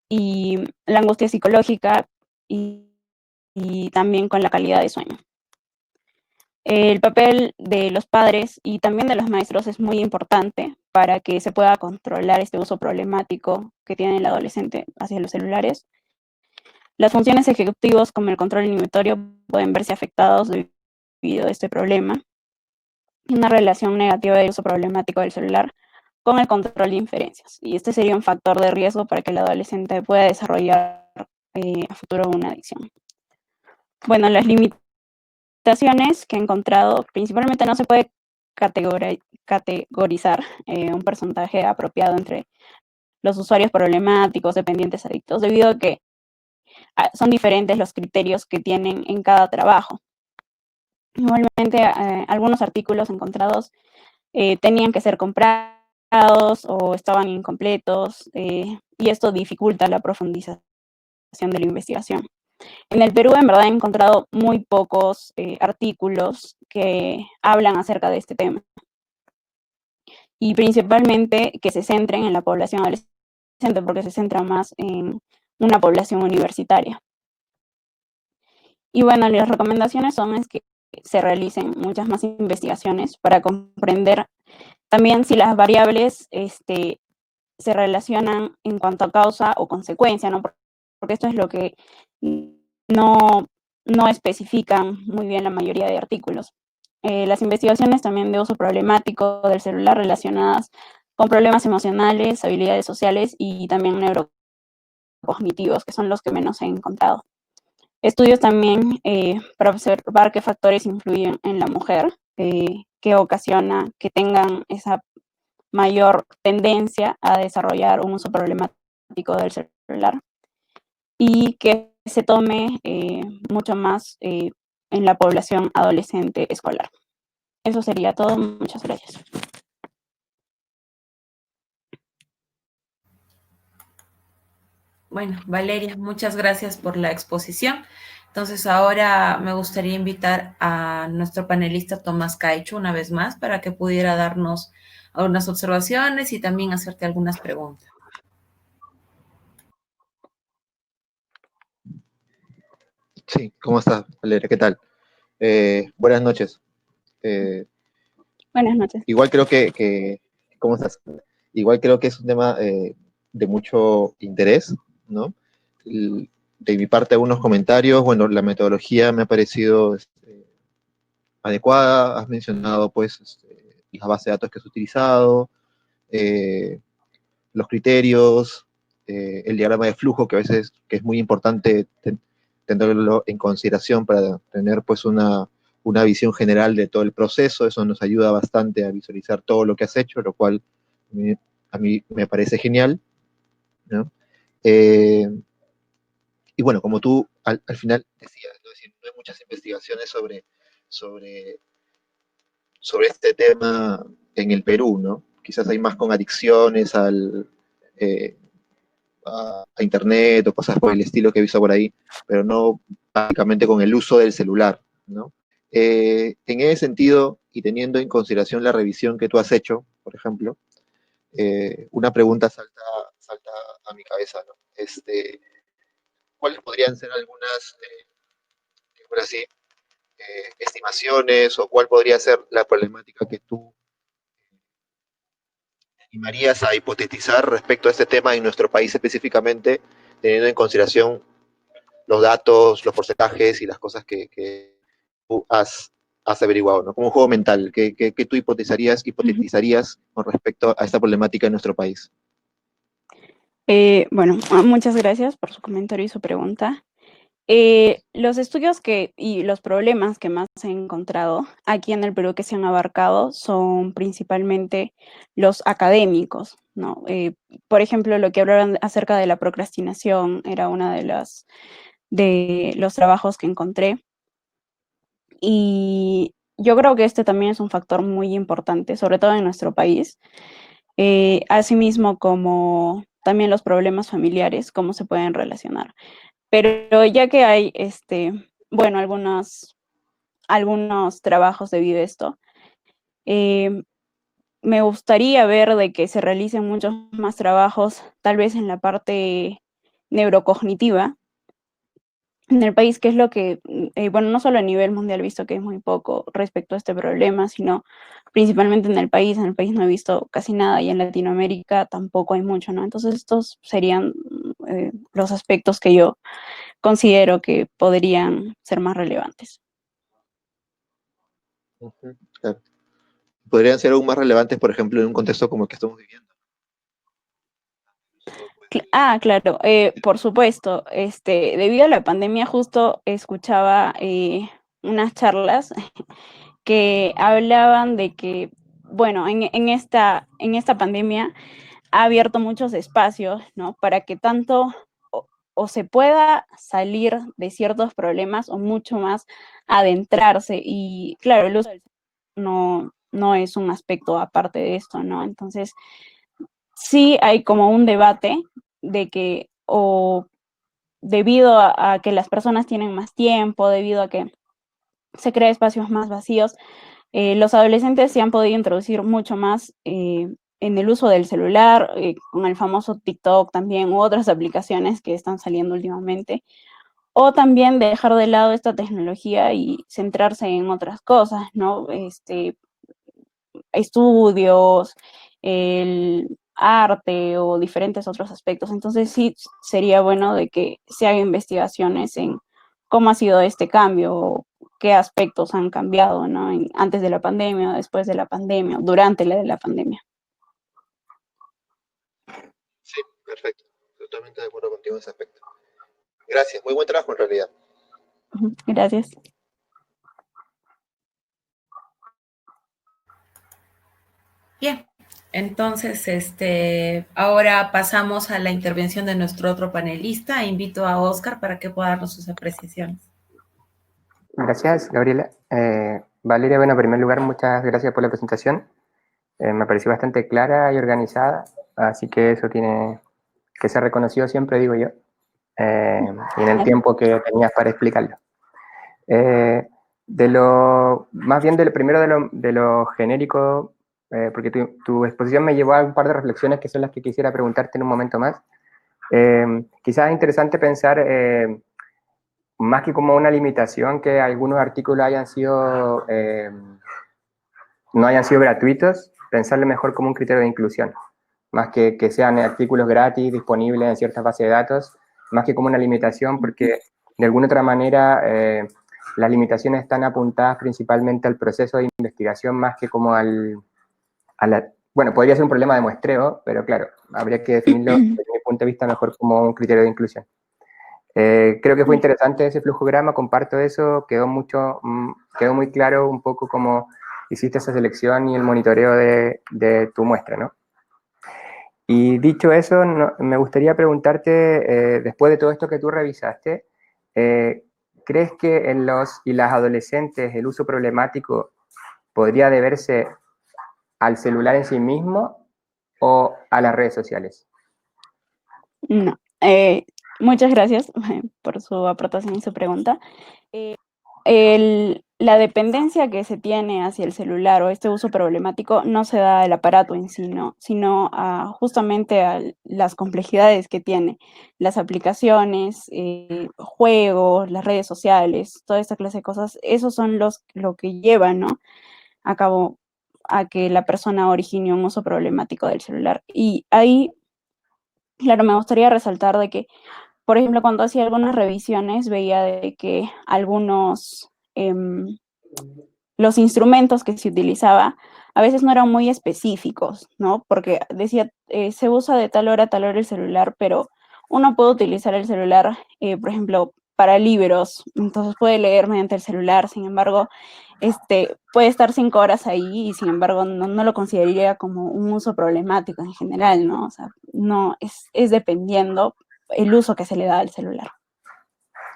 y la angustia psicológica y también con la calidad de sueño. El papel de los padres y también de los maestros es muy importante para que se pueda controlar este uso problemático que tiene el adolescente hacia los celulares. Las funciones ejecutivas como el control inhibitorio pueden verse afectados debido a este problema. Una relación negativa del uso problemático del celular con el control de inferencias. Y este sería un factor de riesgo para que el adolescente pueda desarrollar a futuro una adicción. Bueno, las limitaciones que he encontrado, principalmente no se puede categorizar un porcentaje apropiado entre los usuarios problemáticos, dependientes, adictos, debido a que son diferentes los criterios que tienen en cada trabajo. Igualmente, algunos artículos encontrados tenían que ser comprados o estaban incompletos, y esto dificulta la profundización de la investigación. En el Perú, en verdad, he encontrado muy pocos artículos que hablan acerca de este tema, y principalmente que se centren en la población adolescente, porque se centra más en una población universitaria. Y bueno, las recomendaciones son es que se realicen muchas más investigaciones para comprender también si las variables se relacionan en cuanto a causa o consecuencia, ¿no? Porque esto es lo que no, no especifican muy bien la mayoría de artículos. Las investigaciones también de uso problemático del celular relacionadas con problemas emocionales, habilidades sociales y también neurocognitivos, que son los que menos he encontrado. Estudios también para observar qué factores influyen en la mujer, que ocasiona que tengan esa mayor tendencia a desarrollar un uso problemático del celular, y que se tome mucho más en la población adolescente escolar. Eso sería todo. Muchas gracias. Bueno, Valeria, muchas gracias por la exposición. Entonces, ahora me gustaría invitar a nuestro panelista Tomás Caicho una vez más para que pudiera darnos algunas observaciones y también hacerte algunas preguntas. Sí, ¿cómo estás, Valeria? ¿Qué tal? Buenas noches. Buenas noches. Igual creo ¿cómo estás? Igual creo que es un tema de mucho interés, ¿no? De mi parte, algunos comentarios. Bueno, la metodología me ha parecido adecuada. Has mencionado, pues, la base de datos que has utilizado, eh, los criterios, el diagrama de flujo, que a veces que es muy importante tenerlo en consideración para tener, pues, una visión general de todo el proceso. Eso nos ayuda bastante a visualizar todo lo que has hecho, lo cual a mí me parece genial, ¿no? Y bueno, como tú al final decías, ¿no? Es decir, no hay muchas investigaciones sobre, sobre este tema en el Perú, ¿no? Quizás hay más con adicciones eh, a internet o cosas por el estilo que he visto por ahí, pero no básicamente con el uso del celular, ¿no? En ese sentido, y teniendo en consideración la revisión que tú has hecho, por ejemplo, una pregunta salta a mi cabeza, ¿no? ¿Cuáles podrían ser algunas, así, estimaciones, o cuál podría ser la problemática que tú animarías a hipotetizar respecto a este tema en nuestro país específicamente, teniendo en consideración los datos, los porcentajes y las cosas que tú has averiguado, ¿no? Como un juego mental, ¿qué tú hipotetizarías con respecto a esta problemática en nuestro país? Bueno, muchas gracias por su comentario y su pregunta. Los estudios y los problemas que más he encontrado aquí en el Perú que se han abarcado son principalmente los académicos, ¿no? Por ejemplo, lo que hablaron acerca de la procrastinación era una de los trabajos que encontré, y yo creo que este también es un factor muy importante, sobre todo en nuestro país. Asimismo, como también los problemas familiares, cómo se pueden relacionar. Pero ya que hay, bueno, algunos trabajos debido a esto, me gustaría ver de que se realicen muchos más trabajos, tal vez en la parte neurocognitiva, en el país, qué es lo que, bueno, no solo a nivel mundial he visto que es muy poco respecto a este problema, sino principalmente en el país. En el país no he visto casi nada y en Latinoamérica tampoco hay mucho, ¿no? Entonces estos serían los aspectos que yo considero que podrían ser más relevantes. Claro. Podrían ser aún más relevantes, por ejemplo, en un contexto como el que estamos viviendo. Claro, por supuesto. Debido a la pandemia, justo escuchaba unas charlas que hablaban de que, bueno, en esta pandemia ha abierto muchos espacios, ¿no? Para que tanto o se pueda salir de ciertos problemas o mucho más adentrarse. Y claro, el uso del no es un aspecto aparte de esto, ¿no? Entonces, sí hay como un debate de que o debido a que las personas tienen más tiempo, debido a que se crean espacios más vacíos, los adolescentes se han podido introducir mucho más en el uso del celular, con el famoso TikTok también, u otras aplicaciones que están saliendo últimamente, o también dejar de lado esta tecnología y centrarse en otras cosas, ¿no? Estudios, el arte o diferentes otros aspectos. Entonces sí sería bueno de que se haga investigaciones en cómo ha sido este cambio, qué aspectos han cambiado, ¿no? Antes de la pandemia, después de la pandemia, durante la pandemia. Sí, perfecto. Totalmente de acuerdo contigo en ese aspecto. Gracias, muy buen trabajo en realidad. Gracias. Bien, entonces ahora pasamos a la intervención de nuestro otro panelista. Invito a Oscar para que pueda darnos sus apreciaciones. Gracias, Gabriela. Valeria, bueno, en primer lugar, muchas gracias por la presentación. Me pareció bastante clara y organizada, así que eso tiene que ser reconocido siempre, digo yo, y en el tiempo que tenías para explicarlo. Más bien primero de lo genérico, porque tu exposición me llevó a un par de reflexiones que son las que quisiera preguntarte en un momento más. Quizás es interesante pensar, más que como una limitación, que algunos artículos no hayan sido gratuitos, pensarlo mejor como un criterio de inclusión, más que sean artículos gratis, disponibles en ciertas bases de datos, más que como una limitación, porque de alguna otra manera las limitaciones están apuntadas principalmente al proceso de investigación, más que como bueno, podría ser un problema de muestreo, pero claro, habría que definirlo desde mi punto de vista mejor como un criterio de inclusión. Creo que fue interesante ese flujograma, comparto eso, quedó muy claro un poco cómo hiciste esa selección y el monitoreo de tu muestra, ¿no? Y dicho eso, me gustaría preguntarte, después de todo esto que tú revisaste, ¿crees que en los y las adolescentes el uso problemático podría deberse al celular en sí mismo o a las redes sociales? No. Muchas gracias por su aportación y su pregunta. La dependencia que se tiene hacia el celular o este uso problemático no se da al aparato en sí, ¿no? Sino justamente a las complejidades que tiene las aplicaciones, juegos, las redes sociales, toda esta clase de cosas. Esos son lo que llevan, ¿no?, a cabo a que la persona origine un uso problemático del celular. Y ahí, claro, me gustaría resaltar de que, por ejemplo, cuando hacía algunas revisiones, veía de que algunos, los instrumentos que se utilizaba a veces no eran muy específicos, ¿no? Porque decía, se usa de tal hora a tal hora el celular, pero uno puede utilizar el celular, por ejemplo, para libros, entonces puede leer mediante el celular, sin embargo, puede estar 5 horas ahí y sin embargo no lo consideraría como un uso problemático en general, ¿no? O sea, no, es dependiendo el uso que se le da al celular.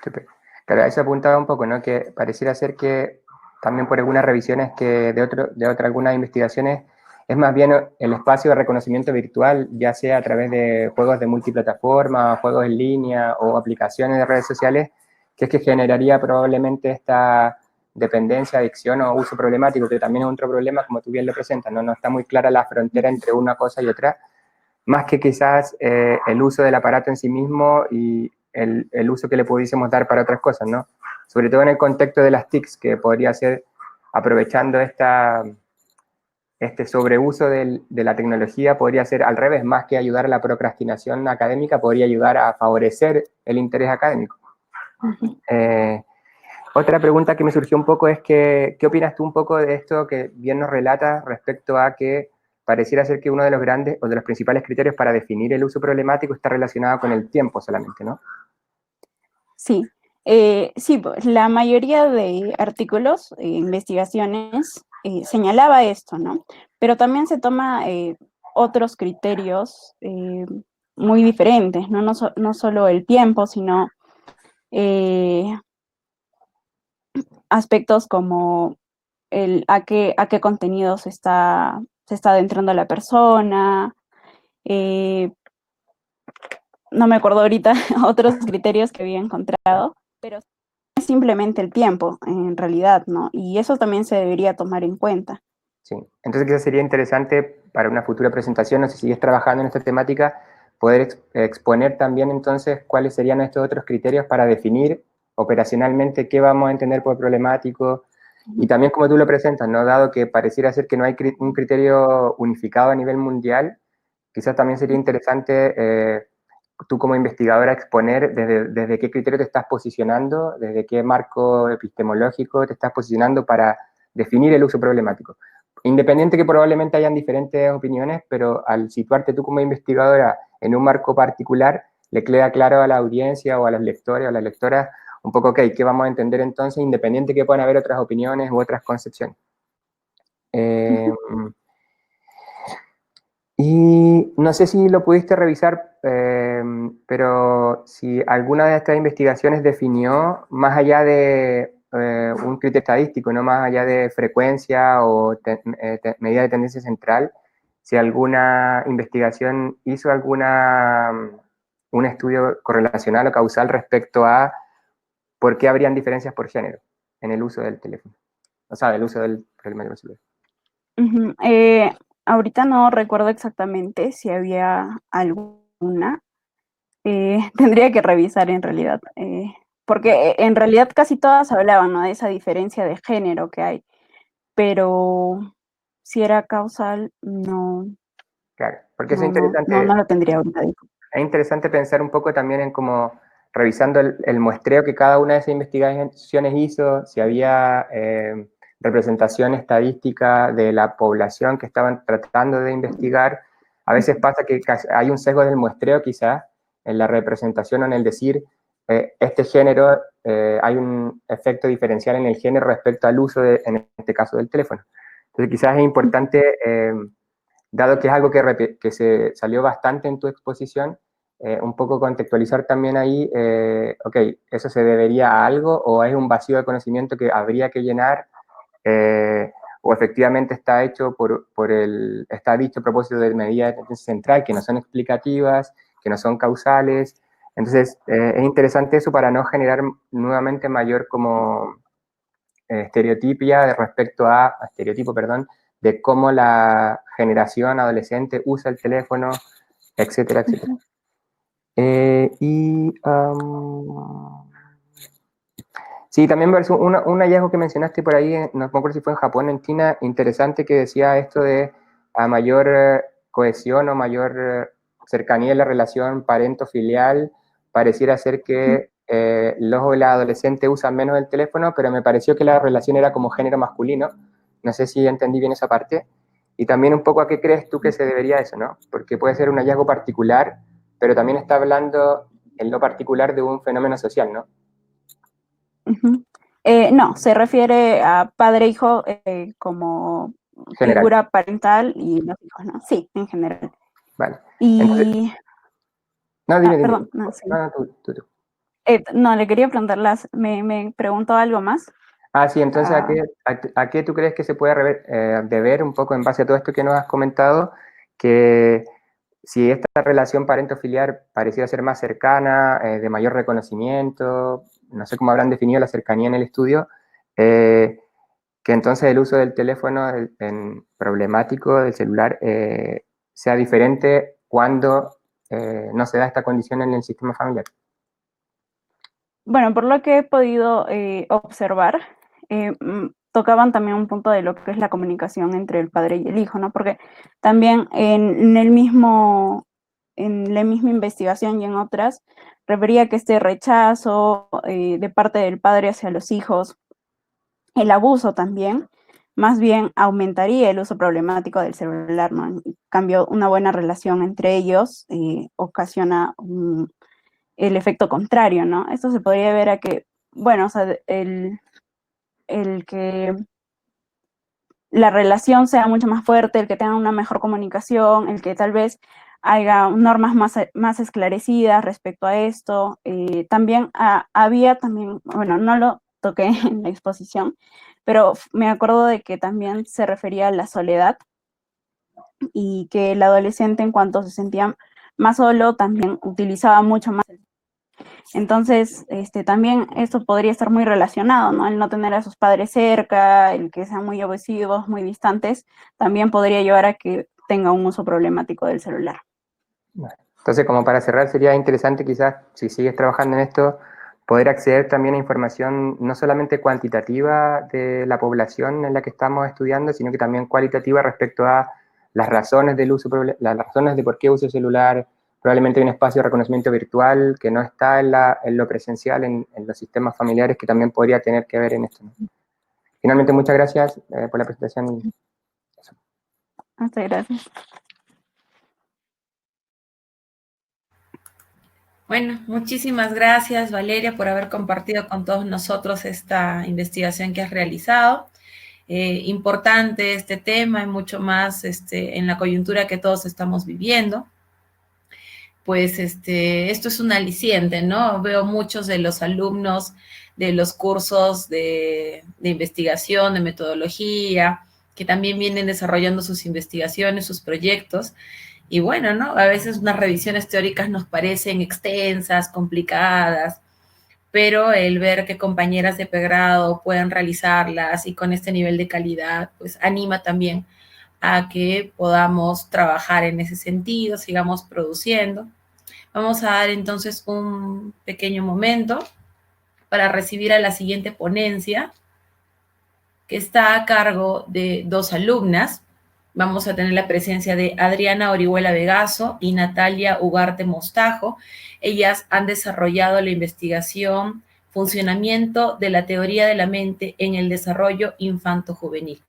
Super. Claro, a eso apuntaba un poco, ¿no? Que pareciera ser que también por algunas revisiones que algunas investigaciones, es más bien el espacio de reconocimiento virtual, ya sea a través de juegos de multiplataforma, juegos en línea o aplicaciones de redes sociales, que es que generaría probablemente esta dependencia, adicción o uso problemático, que también es otro problema, como tú bien lo presentas, ¿no? No está muy clara la frontera entre una cosa y otra, más que quizás el uso del aparato en sí mismo y el uso que le pudiésemos dar para otras cosas, ¿no? Sobre todo en el contexto de las TICs, que podría ser aprovechando este sobreuso de la tecnología, podría ser al revés, más que ayudar a la procrastinación académica, podría ayudar a favorecer el interés académico. Otra pregunta que me surgió un poco es que, ¿qué opinas tú un poco de esto que bien nos relata respecto a que pareciera ser que uno de los grandes o de los principales criterios para definir el uso problemático está relacionado con el tiempo solamente, ¿no? Sí, sí, pues, la mayoría de artículos e investigaciones señalaba esto, ¿no? Pero también se toma otros criterios muy diferentes, ¿no? No solo el tiempo, sino aspectos como a qué contenido se está adentrando la persona. No me acuerdo ahorita otros criterios que había encontrado, pero es simplemente el tiempo, en realidad, ¿no? Y eso también se debería tomar en cuenta. Sí, entonces quizás sería interesante para una futura presentación, no sé si sigues trabajando en esta temática, poder exponer también entonces cuáles serían estos otros criterios para definir operacionalmente qué vamos a entender por problemático, y también como tú lo presentas, ¿no? Dado que pareciera ser que no hay un criterio unificado a nivel mundial, quizás también sería interesante tú como investigadora exponer desde qué criterio te estás posicionando, desde qué marco epistemológico te estás posicionando para definir el uso problemático. Independiente que probablemente hayan diferentes opiniones, pero al situarte tú como investigadora en un marco particular, le queda claro a la audiencia o a los lectores o a las lectoras un poco, ok, ¿qué vamos a entender entonces? Independiente que puedan haber otras opiniones u otras concepciones. Y no sé si lo pudiste revisar, pero si alguna de estas investigaciones definió, más allá de un criterio estadístico, no más allá de frecuencia o medida de tendencia central, si alguna investigación hizo un estudio correlacional o causal respecto a por qué habrían diferencias por género en el uso del teléfono, o sea, del uso del problema celular. Ahorita no recuerdo exactamente si había alguna. Tendría que revisar en realidad, porque en realidad casi todas hablaban, ¿no? De esa diferencia de género que hay, pero si era causal, Claro, porque es interesante. no lo tendría ahorita. Es interesante pensar un poco también en cómo, revisando el muestreo que cada una de esas investigaciones hizo, si había representación estadística de la población que estaban tratando de investigar. A veces pasa que hay un sesgo del muestreo quizás en la representación o en el decir este género, hay un efecto diferencial en el género respecto al uso, en este caso, del teléfono. Entonces quizás es importante dado que es algo que se salió bastante en tu exposición, un poco contextualizar también ahí, ok, ¿eso se debería a algo o es un vacío de conocimiento que habría que llenar? O efectivamente está hecho está dicho a propósito de medidas de tendencia central que no son explicativas, que no son causales. Entonces, es interesante eso para no generar nuevamente mayor como estereotipo, perdón, de cómo la generación adolescente usa el teléfono, etcétera, etcétera. Sí, también me pareció un hallazgo que mencionaste por ahí, no me acuerdo si fue en Japón, en China, interesante, que decía esto de a mayor cohesión o mayor cercanía en la relación parento-filial, pareciera ser que los o la adolescente usan menos el teléfono, pero me pareció que la relación era como género masculino. No sé si entendí bien esa parte. Y también un poco a qué crees tú que se debería eso, ¿no? Porque puede ser un hallazgo particular, pero también está hablando en lo particular de un fenómeno social, ¿no? No, se refiere a padre-hijo como General. figura parental y los hijos, ¿no? Sí, en general. Vale. Y... Entonces, no, dime. Perdón, no, sí. No, tú. No, le quería preguntar, me preguntó algo más. Sí, entonces, ¿a qué tú crees que se puede deber un poco en base a todo esto que nos has comentado? Que si esta relación parento-filial pareciera ser más cercana, de mayor reconocimiento, no sé cómo habrán definido la cercanía en el estudio, que entonces el uso del teléfono problemático del celular sea diferente cuando no se da esta condición en el sistema familiar. Bueno, por lo que he podido observar, tocaban también un punto de lo que es la comunicación entre el padre y el hijo, ¿no? Porque también en la misma investigación y en otras, refería que este rechazo de parte del padre hacia los hijos, el abuso también, más bien aumentaría el uso problemático del celular, ¿no? En cambio, una buena relación entre ellos ocasiona el efecto contrario, ¿no? Esto se podría ver a que, bueno, o sea, el que la relación sea mucho más fuerte, el que tengan una mejor comunicación, el que tal vez haya normas más esclarecidas respecto a esto. También había también, bueno, no lo toqué en la exposición, pero me acuerdo de que también se refería a la soledad y que el adolescente en cuanto se sentía más solo también utilizaba mucho más. Entonces, también esto podría estar muy relacionado, ¿no? El no tener a sus padres cerca, el que sean muy abusivos, muy distantes, también podría llevar a que tenga un uso problemático del celular. Entonces, como para cerrar, sería interesante quizás, si sigues trabajando en esto, poder acceder también a información no solamente cuantitativa de la población en la que estamos estudiando, sino que también cualitativa respecto a las razones del uso, las razones de por qué uso el celular. Probablemente hay un espacio de reconocimiento virtual que no está en lo presencial, en los sistemas familiares, que también podría tener que ver en esto, ¿no? Finalmente, muchas gracias por la presentación. Muchas gracias. Bueno, muchísimas gracias, Valeria, por haber compartido con todos nosotros esta investigación que has realizado. Importante este tema y mucho más en la coyuntura que todos estamos viviendo. Pues esto es un aliciente, ¿no? Veo muchos de los alumnos de los cursos de investigación, de metodología, que también vienen desarrollando sus investigaciones, sus proyectos. Y bueno, ¿no? A veces unas revisiones teóricas nos parecen extensas, complicadas, pero el ver que compañeras de pregrado puedan realizarlas y con este nivel de calidad, pues anima también a que podamos trabajar en ese sentido, sigamos produciendo. Vamos a dar entonces un pequeño momento para recibir a la siguiente ponencia, que está a cargo de dos alumnas. Vamos a tener la presencia de Adriana Orihuela Vegaso y Natalia Ugarte Mostajo. Ellas han desarrollado la investigación Funcionamiento de la teoría de la mente en el desarrollo infanto-juvenil.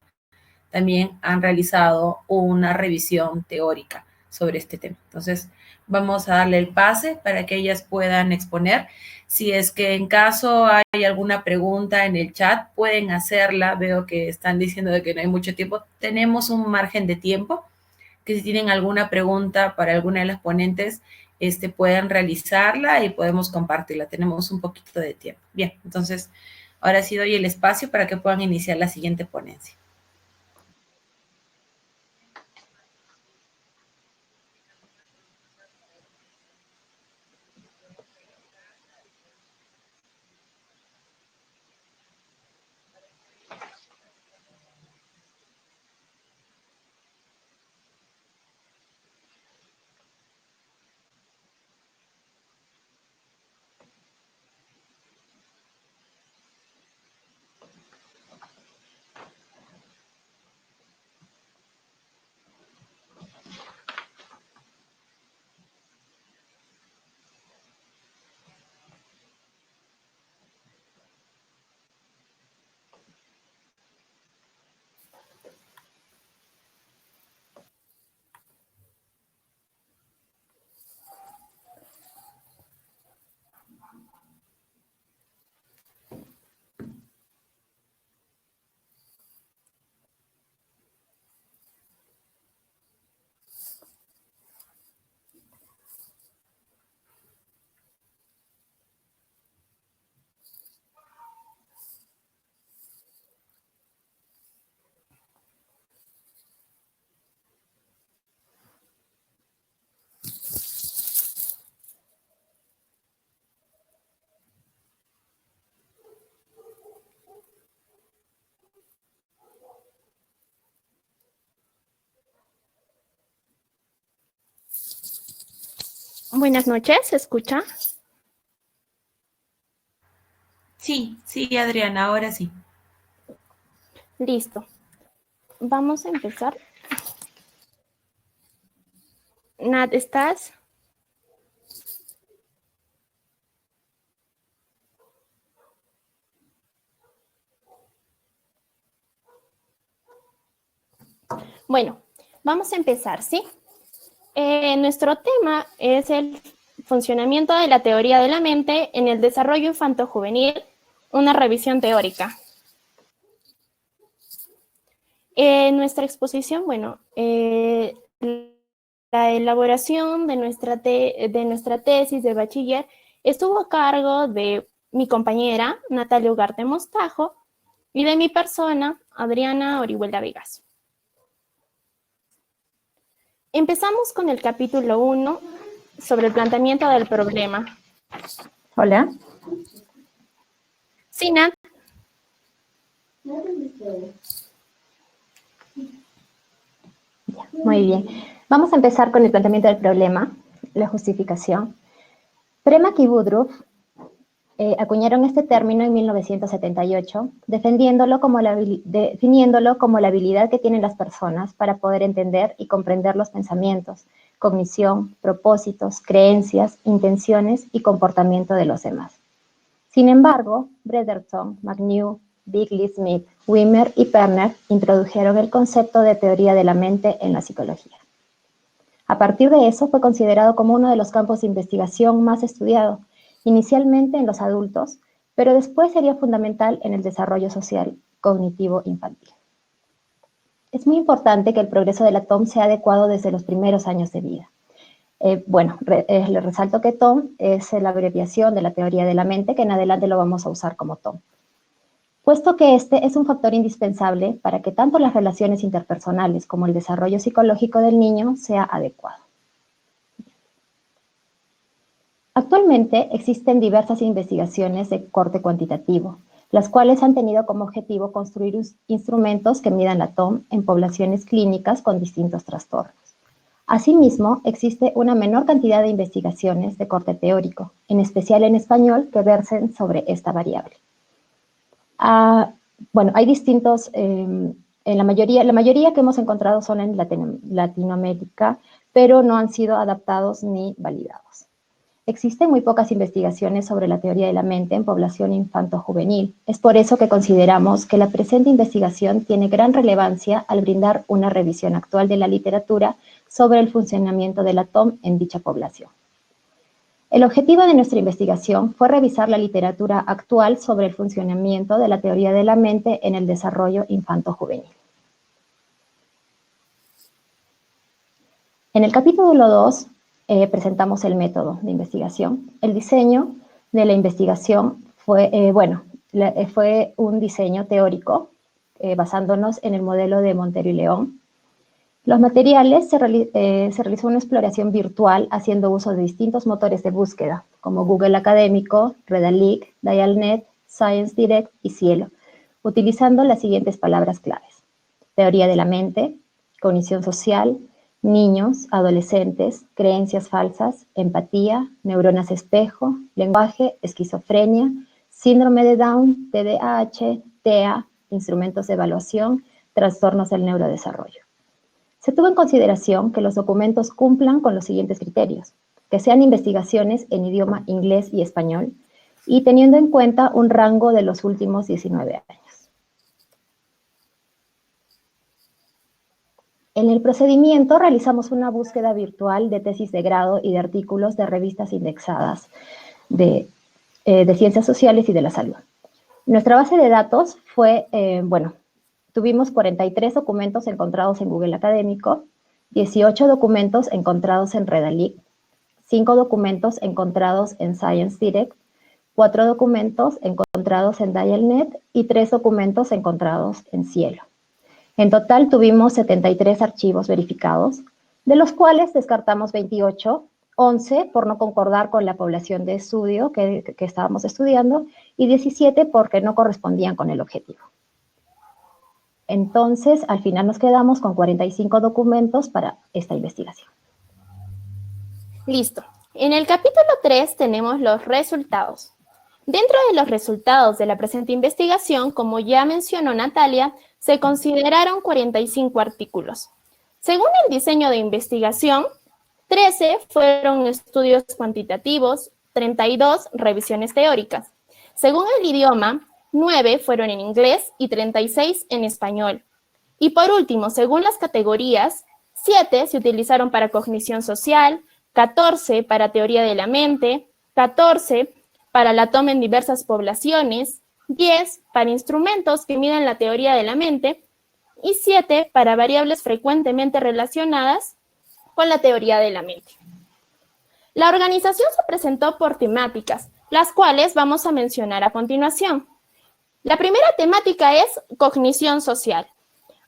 También han realizado una revisión teórica sobre este tema. Entonces, vamos a darle el pase para que ellas puedan exponer. Si es que en caso hay alguna pregunta en el chat, pueden hacerla. Veo que están diciendo de que no hay mucho tiempo. Tenemos un margen de tiempo, que si tienen alguna pregunta para alguna de las ponentes, pueden realizarla y podemos compartirla. Tenemos un poquito de tiempo. Bien, entonces, ahora sí doy el espacio para que puedan iniciar la siguiente ponencia. Buenas noches, ¿se escucha? Sí, Adriana, ahora sí. Listo. Vamos a empezar. Nat, ¿estás? Bueno, vamos a empezar, ¿sí? Nuestro tema es el funcionamiento de la teoría de la mente en el desarrollo infanto-juvenil, una revisión teórica. Nuestra exposición, bueno, la elaboración de nuestra tesis de bachiller estuvo a cargo de mi compañera Natalia Ugarte Mostajo y de mi persona, Adriana Orihuela Vegas. Empezamos con el capítulo 1 sobre el planteamiento del problema. Hola. Sí, Nat. Muy bien. Vamos a empezar con el planteamiento del problema, la justificación. Premack y Woodruff acuñaron este término en 1978, definiéndolo como la habilidad que tienen las personas para poder entender y comprender los pensamientos, cognición, propósitos, creencias, intenciones y comportamiento de los demás. Sin embargo, Brotherton, McNew, Bigley-Smith, Wimmer y Perner introdujeron el concepto de teoría de la mente en la psicología. A partir de eso fue considerado como uno de los campos de investigación más estudiado, inicialmente en los adultos, pero después sería fundamental en el desarrollo social cognitivo infantil. Es muy importante que el progreso de la TOM sea adecuado desde los primeros años de vida. Le resalto que TOM es la abreviación de la teoría de la mente, que en adelante lo vamos a usar como TOM, puesto que este es un factor indispensable para que tanto las relaciones interpersonales como el desarrollo psicológico del niño sea adecuado. Actualmente existen diversas investigaciones de corte cuantitativo, las cuales han tenido como objetivo construir instrumentos que midan la TOM en poblaciones clínicas con distintos trastornos. Asimismo, existe una menor cantidad de investigaciones de corte teórico, en especial en español, que versen sobre esta variable. Hay distintos, la mayoría que hemos encontrado son en Latinoamérica, pero no han sido adaptados ni validados. Existen muy pocas investigaciones sobre la teoría de la mente en población infanto-juvenil. Es por eso que consideramos que la presente investigación tiene gran relevancia al brindar una revisión actual de la literatura sobre el funcionamiento de la TOM en dicha población. El objetivo de nuestra investigación fue revisar la literatura actual sobre el funcionamiento de la teoría de la mente en el desarrollo infanto-juvenil. En el capítulo 2 presentamos el método de investigación. El diseño de la investigación fue un diseño teórico basándonos en el modelo de Montero y León. Los materiales se realizó una exploración virtual haciendo uso de distintos motores de búsqueda, como Google Académico, Redalyc, Dialnet, ScienceDirect y Cielo, utilizando las siguientes palabras claves: teoría de la mente, cognición social, niños, adolescentes, creencias falsas, empatía, neuronas espejo, lenguaje, esquizofrenia, síndrome de Down, TDAH, TEA, instrumentos de evaluación, trastornos del neurodesarrollo. Se tuvo en consideración que los documentos cumplan con los siguientes criterios: que sean investigaciones en idioma inglés y español, y teniendo en cuenta un rango de los últimos 19 años. En el procedimiento realizamos una búsqueda virtual de tesis de grado y de artículos de revistas indexadas de ciencias sociales y de la salud. Nuestra base de datos fue, tuvimos 43 documentos encontrados en Google Académico, 18 documentos encontrados en Redalyc, 5 documentos encontrados en ScienceDirect, 4 documentos encontrados en Dialnet y 3 documentos encontrados en Cielo. En total tuvimos 73 archivos verificados, de los cuales descartamos 28, 11 por no concordar con la población de estudio que estábamos estudiando y 17 porque no correspondían con el objetivo. Entonces, al final nos quedamos con 45 documentos para esta investigación. Listo. En el capítulo 3 tenemos los resultados. Dentro de los resultados de la presente investigación, como ya mencionó Natalia, se consideraron 45 artículos. Según el diseño de investigación, 13 fueron estudios cuantitativos, 32 revisiones teóricas. Según el idioma, 9 fueron en inglés y 36 en español. Y por último, según las categorías, 7 se utilizaron para cognición social, 14 para teoría de la mente, 14 para la toma en diversas poblaciones, 10 para instrumentos que miden la teoría de la mente y 7 para variables frecuentemente relacionadas con la teoría de la mente. La organización se presentó por temáticas, las cuales vamos a mencionar a continuación. La primera temática es cognición social.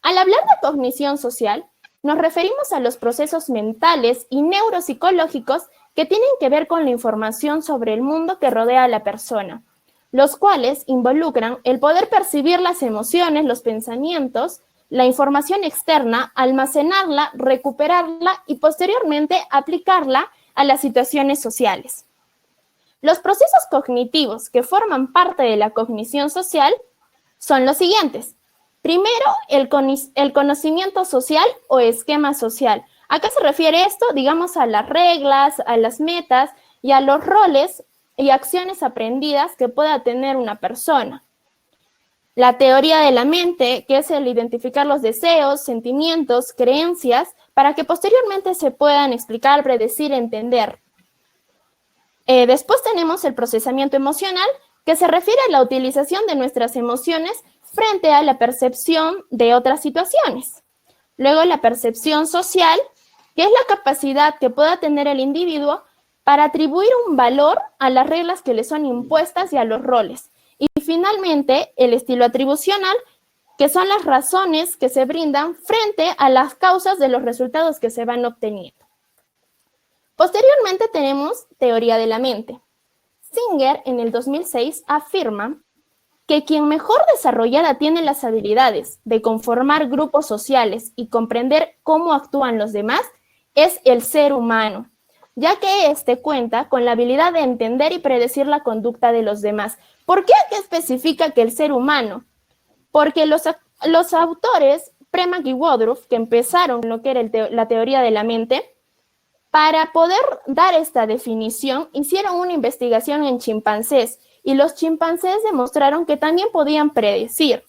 Al hablar de cognición social, nos referimos a los procesos mentales y neuropsicológicos que tienen que ver con la información sobre el mundo que rodea a la persona, los cuales involucran el poder percibir las emociones, los pensamientos, la información externa, almacenarla, recuperarla y posteriormente aplicarla a las situaciones sociales. Los procesos cognitivos que forman parte de la cognición social son los siguientes. Primero, el conocimiento social o esquema social. ¿A qué se refiere esto? Digamos a las reglas, a las metas y a los roles y acciones aprendidas que pueda tener una persona. La teoría de la mente, que es el identificar los deseos, sentimientos, creencias, para que posteriormente se puedan explicar, predecir, entender. Después tenemos el procesamiento emocional, que se refiere a la utilización de nuestras emociones frente a la percepción de otras situaciones. Luego la percepción social, que es la capacidad que pueda tener el individuo para atribuir un valor a las reglas que le son impuestas y a los roles. Y finalmente, el estilo atribucional, que son las razones que se brindan frente a las causas de los resultados que se van obteniendo. Posteriormente tenemos teoría de la mente. Singer en el 2006 afirma que quien mejor desarrollada tiene las habilidades de conformar grupos sociales y comprender cómo actúan los demás es el ser humano, ya que éste cuenta con la habilidad de entender y predecir la conducta de los demás. ¿Por qué aquí especifica que el ser humano? Porque los autores Premack y Woodruff, que empezaron lo que era la teoría de la mente, para poder dar esta definición, hicieron una investigación en chimpancés, y los chimpancés demostraron que también podían predecir.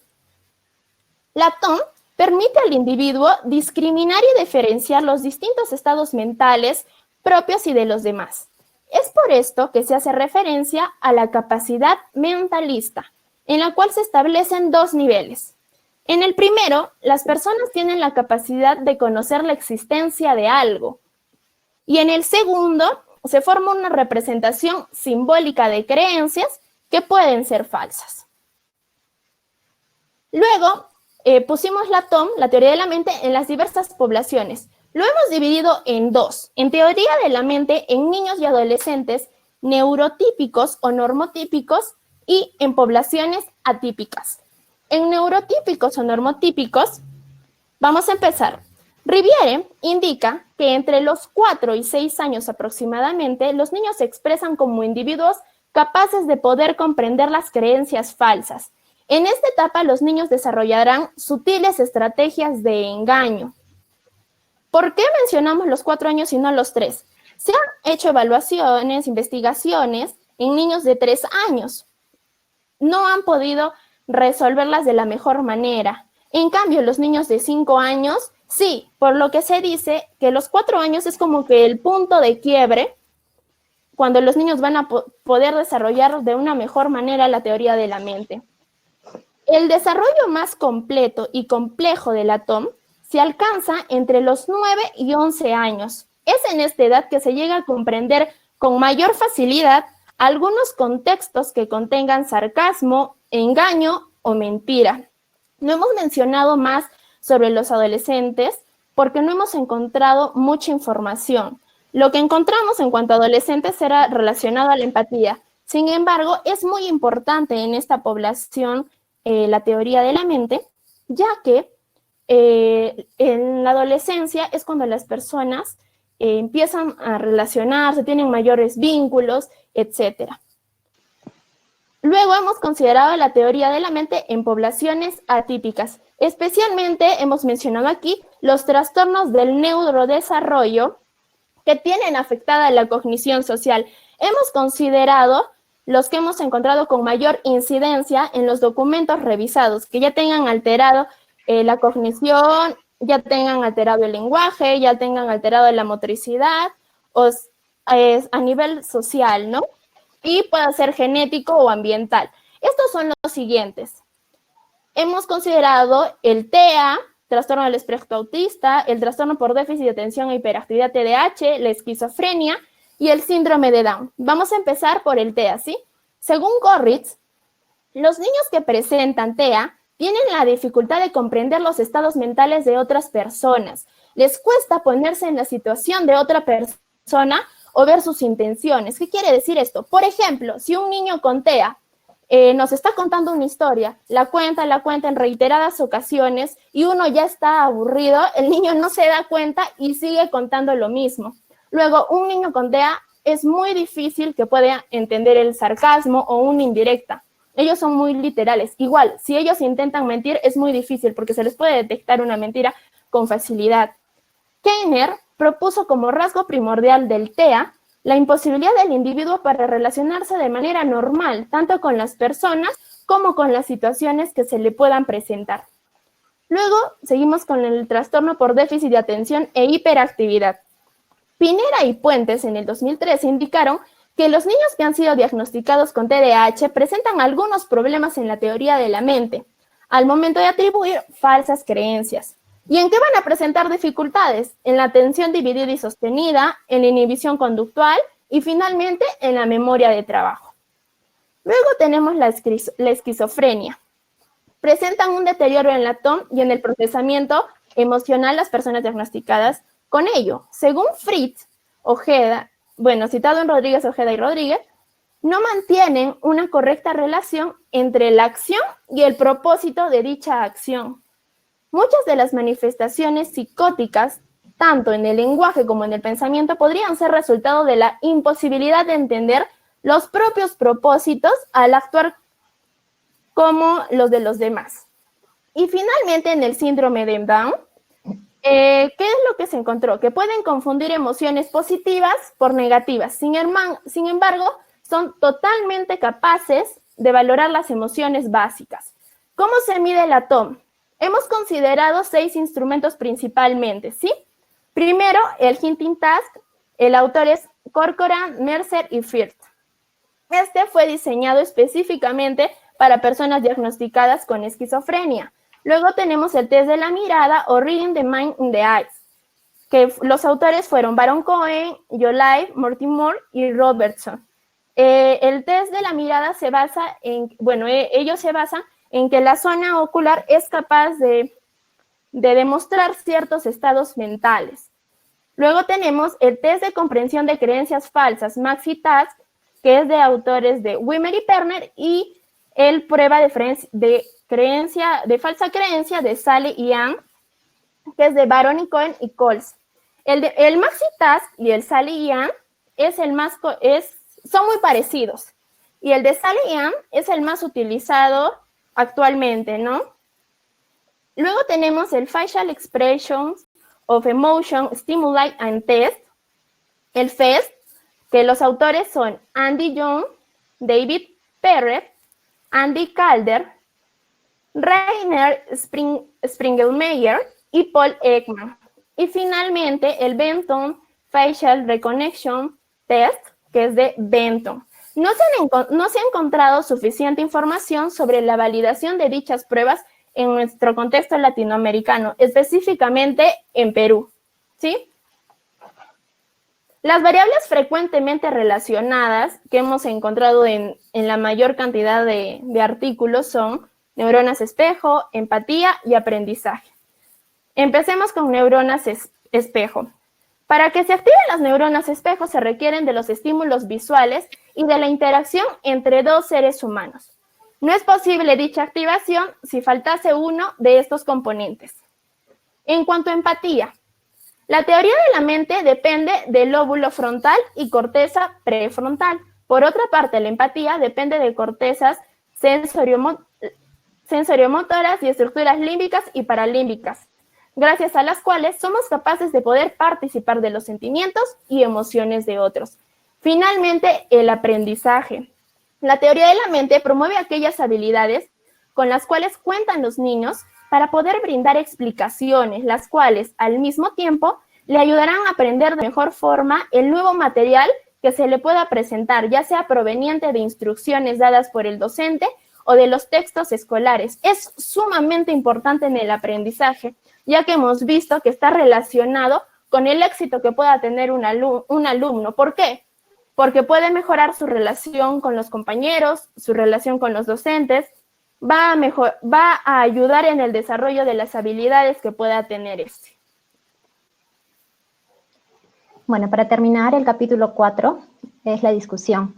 La TOM permite al individuo discriminar y diferenciar los distintos estados mentales propios y de los demás. Es por esto que se hace referencia a la capacidad mentalista, en la cual se establecen dos niveles. En el primero, las personas tienen la capacidad de conocer la existencia de algo, y en el segundo, se forma una representación simbólica de creencias que pueden ser falsas. Luego, pusimos la TOM, la teoría de la mente, en las diversas poblaciones. Lo hemos dividido en dos. En teoría de la mente, en niños y adolescentes neurotípicos o normotípicos y en poblaciones atípicas. En neurotípicos o normotípicos, vamos a empezar. Riviere indica que entre los 4 y 6 años aproximadamente, los niños se expresan como individuos capaces de poder comprender las creencias falsas. En esta etapa, los niños desarrollarán sutiles estrategias de engaño. ¿Por qué mencionamos los 4 años y no los 3? Se han hecho evaluaciones, investigaciones en niños de 3 años. No han podido resolverlas de la mejor manera. En cambio, los niños de 5 años, sí, por lo que se dice que los 4 años es como que el punto de quiebre cuando los niños van a poder desarrollar de una mejor manera la teoría de la mente. El desarrollo más completo y complejo de la TOM se alcanza entre los 9 y 11 años. Es en esta edad que se llega a comprender con mayor facilidad algunos contextos que contengan sarcasmo, engaño o mentira. No hemos mencionado más sobre los adolescentes porque no hemos encontrado mucha información. Lo que encontramos en cuanto a adolescentes era relacionado a la empatía. Sin embargo, es muy importante en esta población la teoría de la mente, ya que en la adolescencia es cuando las personas empiezan a relacionarse, tienen mayores vínculos, etc. Luego hemos considerado la teoría de la mente en poblaciones atípicas. Especialmente hemos mencionado aquí los trastornos del neurodesarrollo que tienen afectada la cognición social. Hemos considerado los que hemos encontrado con mayor incidencia en los documentos revisados, que ya tengan alterado la cognición, ya tengan alterado el lenguaje, ya tengan alterado la motricidad, a nivel social, ¿no? Y puede ser genético o ambiental. Estos son los siguientes. Hemos considerado el TEA, trastorno del espectro autista, el trastorno por déficit de atención e hiperactividad TDAH, la esquizofrenia y el síndrome de Down. Vamos a empezar por el TEA, ¿sí? Según Gorritz, los niños que presentan TEA tienen la dificultad de comprender los estados mentales de otras personas. Les cuesta ponerse en la situación de otra persona o ver sus intenciones. ¿Qué quiere decir esto? Por ejemplo, si un niño con TEA nos está contando una historia, la cuenta en reiteradas ocasiones y uno ya está aburrido, el niño no se da cuenta y sigue contando lo mismo. Luego, un niño con TEA es muy difícil que pueda entender el sarcasmo o una indirecta. Ellos son muy literales. Igual, si ellos intentan mentir, es muy difícil porque se les puede detectar una mentira con facilidad. Keiner propuso como rasgo primordial del TEA la imposibilidad del individuo para relacionarse de manera normal, tanto con las personas como con las situaciones que se le puedan presentar. Luego, seguimos con el trastorno por déficit de atención e hiperactividad. Pinera y Puentes en el 2013 indicaron que los niños que han sido diagnosticados con TDAH presentan algunos problemas en la teoría de la mente, al momento de atribuir falsas creencias. ¿Y en qué van a presentar dificultades? En la atención dividida y sostenida, en la inhibición conductual y finalmente en la memoria de trabajo. Luego tenemos la esquizofrenia. Presentan un deterioro en la TOM y en el procesamiento emocional las personas diagnosticadas con ello. Según Fritz, Ojeda, citado en Rodríguez, Ojeda y Rodríguez, no mantienen una correcta relación entre la acción y el propósito de dicha acción. Muchas de las manifestaciones psicóticas, tanto en el lenguaje como en el pensamiento, podrían ser resultado de la imposibilidad de entender los propios propósitos al actuar como los de los demás. Y finalmente, en el síndrome de Down, ¿qué es lo que se encontró? Que pueden confundir emociones positivas por negativas. Sin embargo, son totalmente capaces de valorar las emociones básicas. ¿Cómo se mide la TOM? Hemos considerado 6 instrumentos principalmente, ¿sí? Primero, el Hinting Task. El autor es Corcoran, Mercer y Firth. Este fue diseñado específicamente para personas diagnosticadas con esquizofrenia. Luego tenemos el test de la mirada o Reading the Mind in the Eyes, que los autores fueron Baron Cohen, Yolive, Mortimer y Robertson. El test de la mirada se basa en, ellos se basan en que la zona ocular es capaz de demostrar ciertos estados mentales. Luego tenemos el test de comprensión de creencias falsas, MaxiTask, que es de autores de Wimmer y Perner, y el prueba de falsa creencia de Sally y Ann, que es de Baron y Cohen y Coles. El MaxiTask y el Sally y Ann son muy parecidos, y el de Sally y Ann es el más utilizado actualmente, ¿no? Luego tenemos el Facial Expressions of Emotion Stimuli and Test, el FEST, que los autores son Andy Young, David Perret, Andy Calder, Rainer Springelmeyer y Paul Ekman. Y finalmente el Benton Facial Recognition Test, que es de Benton. No se ha encontrado suficiente información sobre la validación de dichas pruebas en nuestro contexto latinoamericano, específicamente en Perú, ¿sí? Las variables frecuentemente relacionadas que hemos encontrado en la mayor cantidad de artículos son neuronas espejo, empatía y aprendizaje. Empecemos con neuronas espejo. Para que se activen las neuronas espejo se requieren de los estímulos visuales y de la interacción entre dos seres humanos. No es posible dicha activación si faltase uno de estos componentes. En cuanto a empatía, la teoría de la mente depende del lóbulo frontal y corteza prefrontal. Por otra parte, la empatía depende de cortezas sensoriomotoras y estructuras límbicas y paralímbicas, gracias a las cuales somos capaces de poder participar de los sentimientos y emociones de otros. Finalmente, el aprendizaje. La teoría de la mente promueve aquellas habilidades con las cuales cuentan los niños para poder brindar explicaciones, las cuales al mismo tiempo le ayudarán a aprender de mejor forma el nuevo material que se le pueda presentar, ya sea proveniente de instrucciones dadas por el docente o de los textos escolares. Es sumamente importante en el aprendizaje, ya que hemos visto que está relacionado con el éxito que pueda tener un alumno. ¿Por qué? Porque puede mejorar su relación con los compañeros, su relación con los docentes, va a ayudar en el desarrollo de las habilidades que pueda tener este. Bueno, para terminar, el capítulo 4 es la discusión.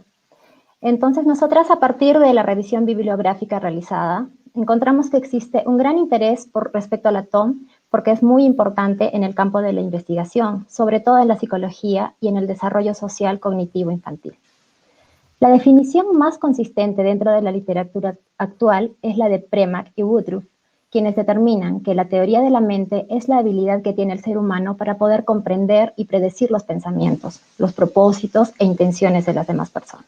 Entonces, nosotras, a partir de la revisión bibliográfica realizada, encontramos que existe un gran interés respecto a la TOM, porque es muy importante en el campo de la investigación, sobre todo en la psicología y en el desarrollo social cognitivo infantil. La definición más consistente dentro de la literatura actual es la de Premack y Woodruff, quienes determinan que la teoría de la mente es la habilidad que tiene el ser humano para poder comprender y predecir los pensamientos, los propósitos e intenciones de las demás personas.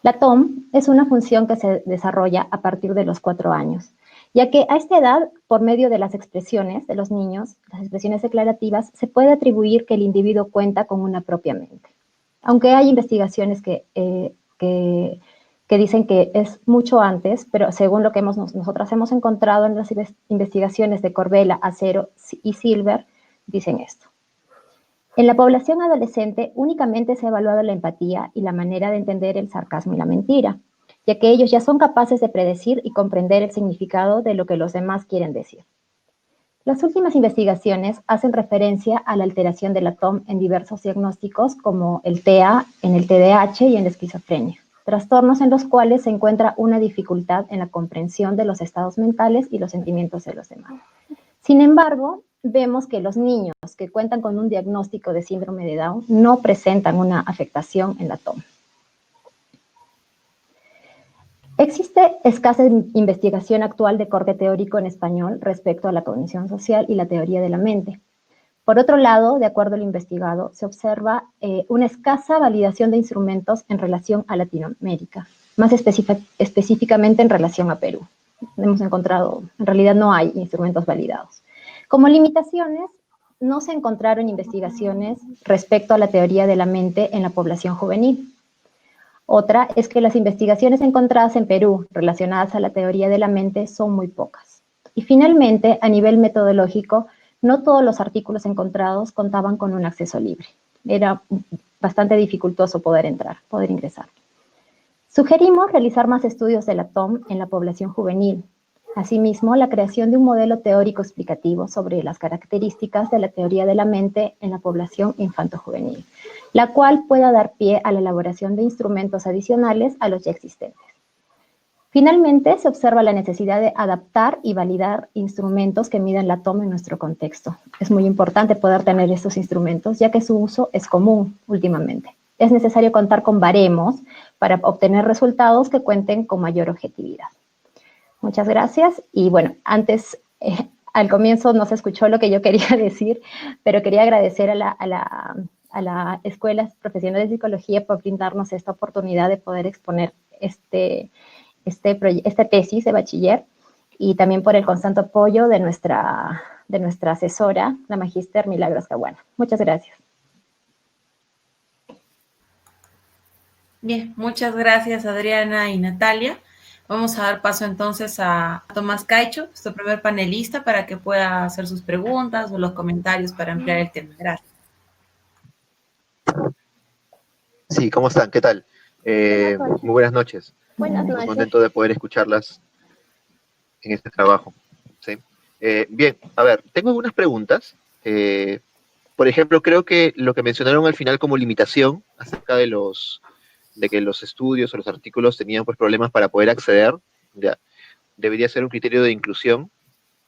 La TOM es una función que se desarrolla a partir de los 4 años, ya que a esta edad, por medio de las expresiones de los niños, las expresiones declarativas, se puede atribuir que el individuo cuenta con una propia mente. Aunque hay investigaciones que dicen que es mucho antes, pero según lo que nosotras hemos encontrado en las investigaciones de Corbella, Acero y Silver, dicen esto. En la población adolescente únicamente se ha evaluado la empatía y la manera de entender el sarcasmo y la mentira, ya que ellos ya son capaces de predecir y comprender el significado de lo que los demás quieren decir. Las últimas investigaciones hacen referencia a la alteración de la TOM en diversos diagnósticos como el TEA, en el TDAH y en la esquizofrenia, trastornos en los cuales se encuentra una dificultad en la comprensión de los estados mentales y los sentimientos de los demás. Sin embargo, vemos que los niños que cuentan con un diagnóstico de síndrome de Down no presentan una afectación en la TOM. Existe escasa investigación actual de corte teórico en español respecto a la cognición social y la teoría de la mente. Por otro lado, de acuerdo al investigado, se observa una escasa validación de instrumentos en relación a Latinoamérica, más específicamente en relación a Perú. Hemos encontrado, en realidad no hay instrumentos validados. Como limitaciones, no se encontraron investigaciones respecto a la teoría de la mente en la población juvenil. Otra es que las investigaciones encontradas en Perú relacionadas a la teoría de la mente son muy pocas. Y finalmente, a nivel metodológico, no todos los artículos encontrados contaban con un acceso libre. Era bastante dificultoso poder ingresar. Sugerimos realizar más estudios de la TOM en la población juvenil. Asimismo, la creación de un modelo teórico explicativo sobre las características de la teoría de la mente en la población infanto-juvenil, la cual pueda dar pie a la elaboración de instrumentos adicionales a los ya existentes. Finalmente, se observa la necesidad de adaptar y validar instrumentos que midan la TOM en nuestro contexto. Es muy importante poder tener estos instrumentos, ya que su uso es común últimamente. Es necesario contar con baremos para obtener resultados que cuenten con mayor objetividad. Muchas gracias. Y bueno, antes, al comienzo no se escuchó lo que yo quería decir, pero quería agradecer a la Escuela Profesional de Psicología por brindarnos esta oportunidad de poder exponer esta tesis de bachiller y también por el constante apoyo de nuestra asesora, la magíster Milagros Caguana. Muchas gracias. Bien, muchas gracias Adriana y Natalia. Vamos a dar paso entonces a Tomás Caicho, nuestro primer panelista, para que pueda hacer sus preguntas o los comentarios para ampliar el tema. Gracias. Sí, ¿cómo están? ¿Qué tal? Muy buenas noches. Buenas noches. Muy contento de poder escucharlas en este trabajo. ¿Sí? Bien, a ver, tengo algunas preguntas. Por ejemplo, creo que lo que mencionaron al final como limitación acerca de que los estudios o los artículos tenían pues problemas para poder acceder, ya, debería ser un criterio de inclusión,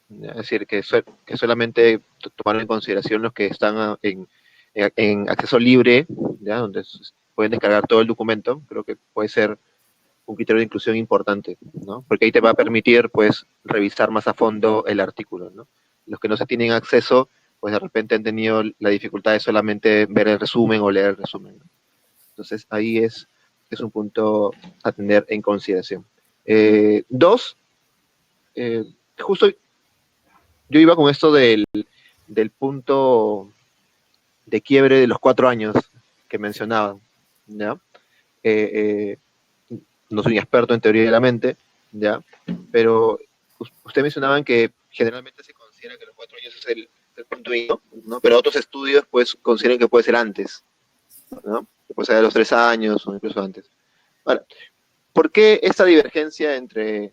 ya, es decir, que solamente tomar en consideración los que están en acceso libre, ya, donde pueden descargar todo el documento, creo que puede ser un criterio de inclusión importante, ¿no? Porque ahí te va a permitir, pues, revisar más a fondo el artículo, ¿no? Los que no se tienen acceso, pues de repente han tenido la dificultad de solamente ver el resumen o leer el resumen, ¿no? Entonces, ahí es un punto a tener en consideración. Dos, justo yo iba con esto del punto de quiebre de los 4 años que mencionaban, ¿ya? No soy un experto en teoría de la mente, ¿ya? Pero ustedes mencionaban que generalmente se considera que los 4 años es el punto inicio, ¿no? Pero otros estudios pues consideran que puede ser antes, ¿no? Que puede ser a los 3 años o incluso antes. Ahora, ¿por qué esta divergencia entre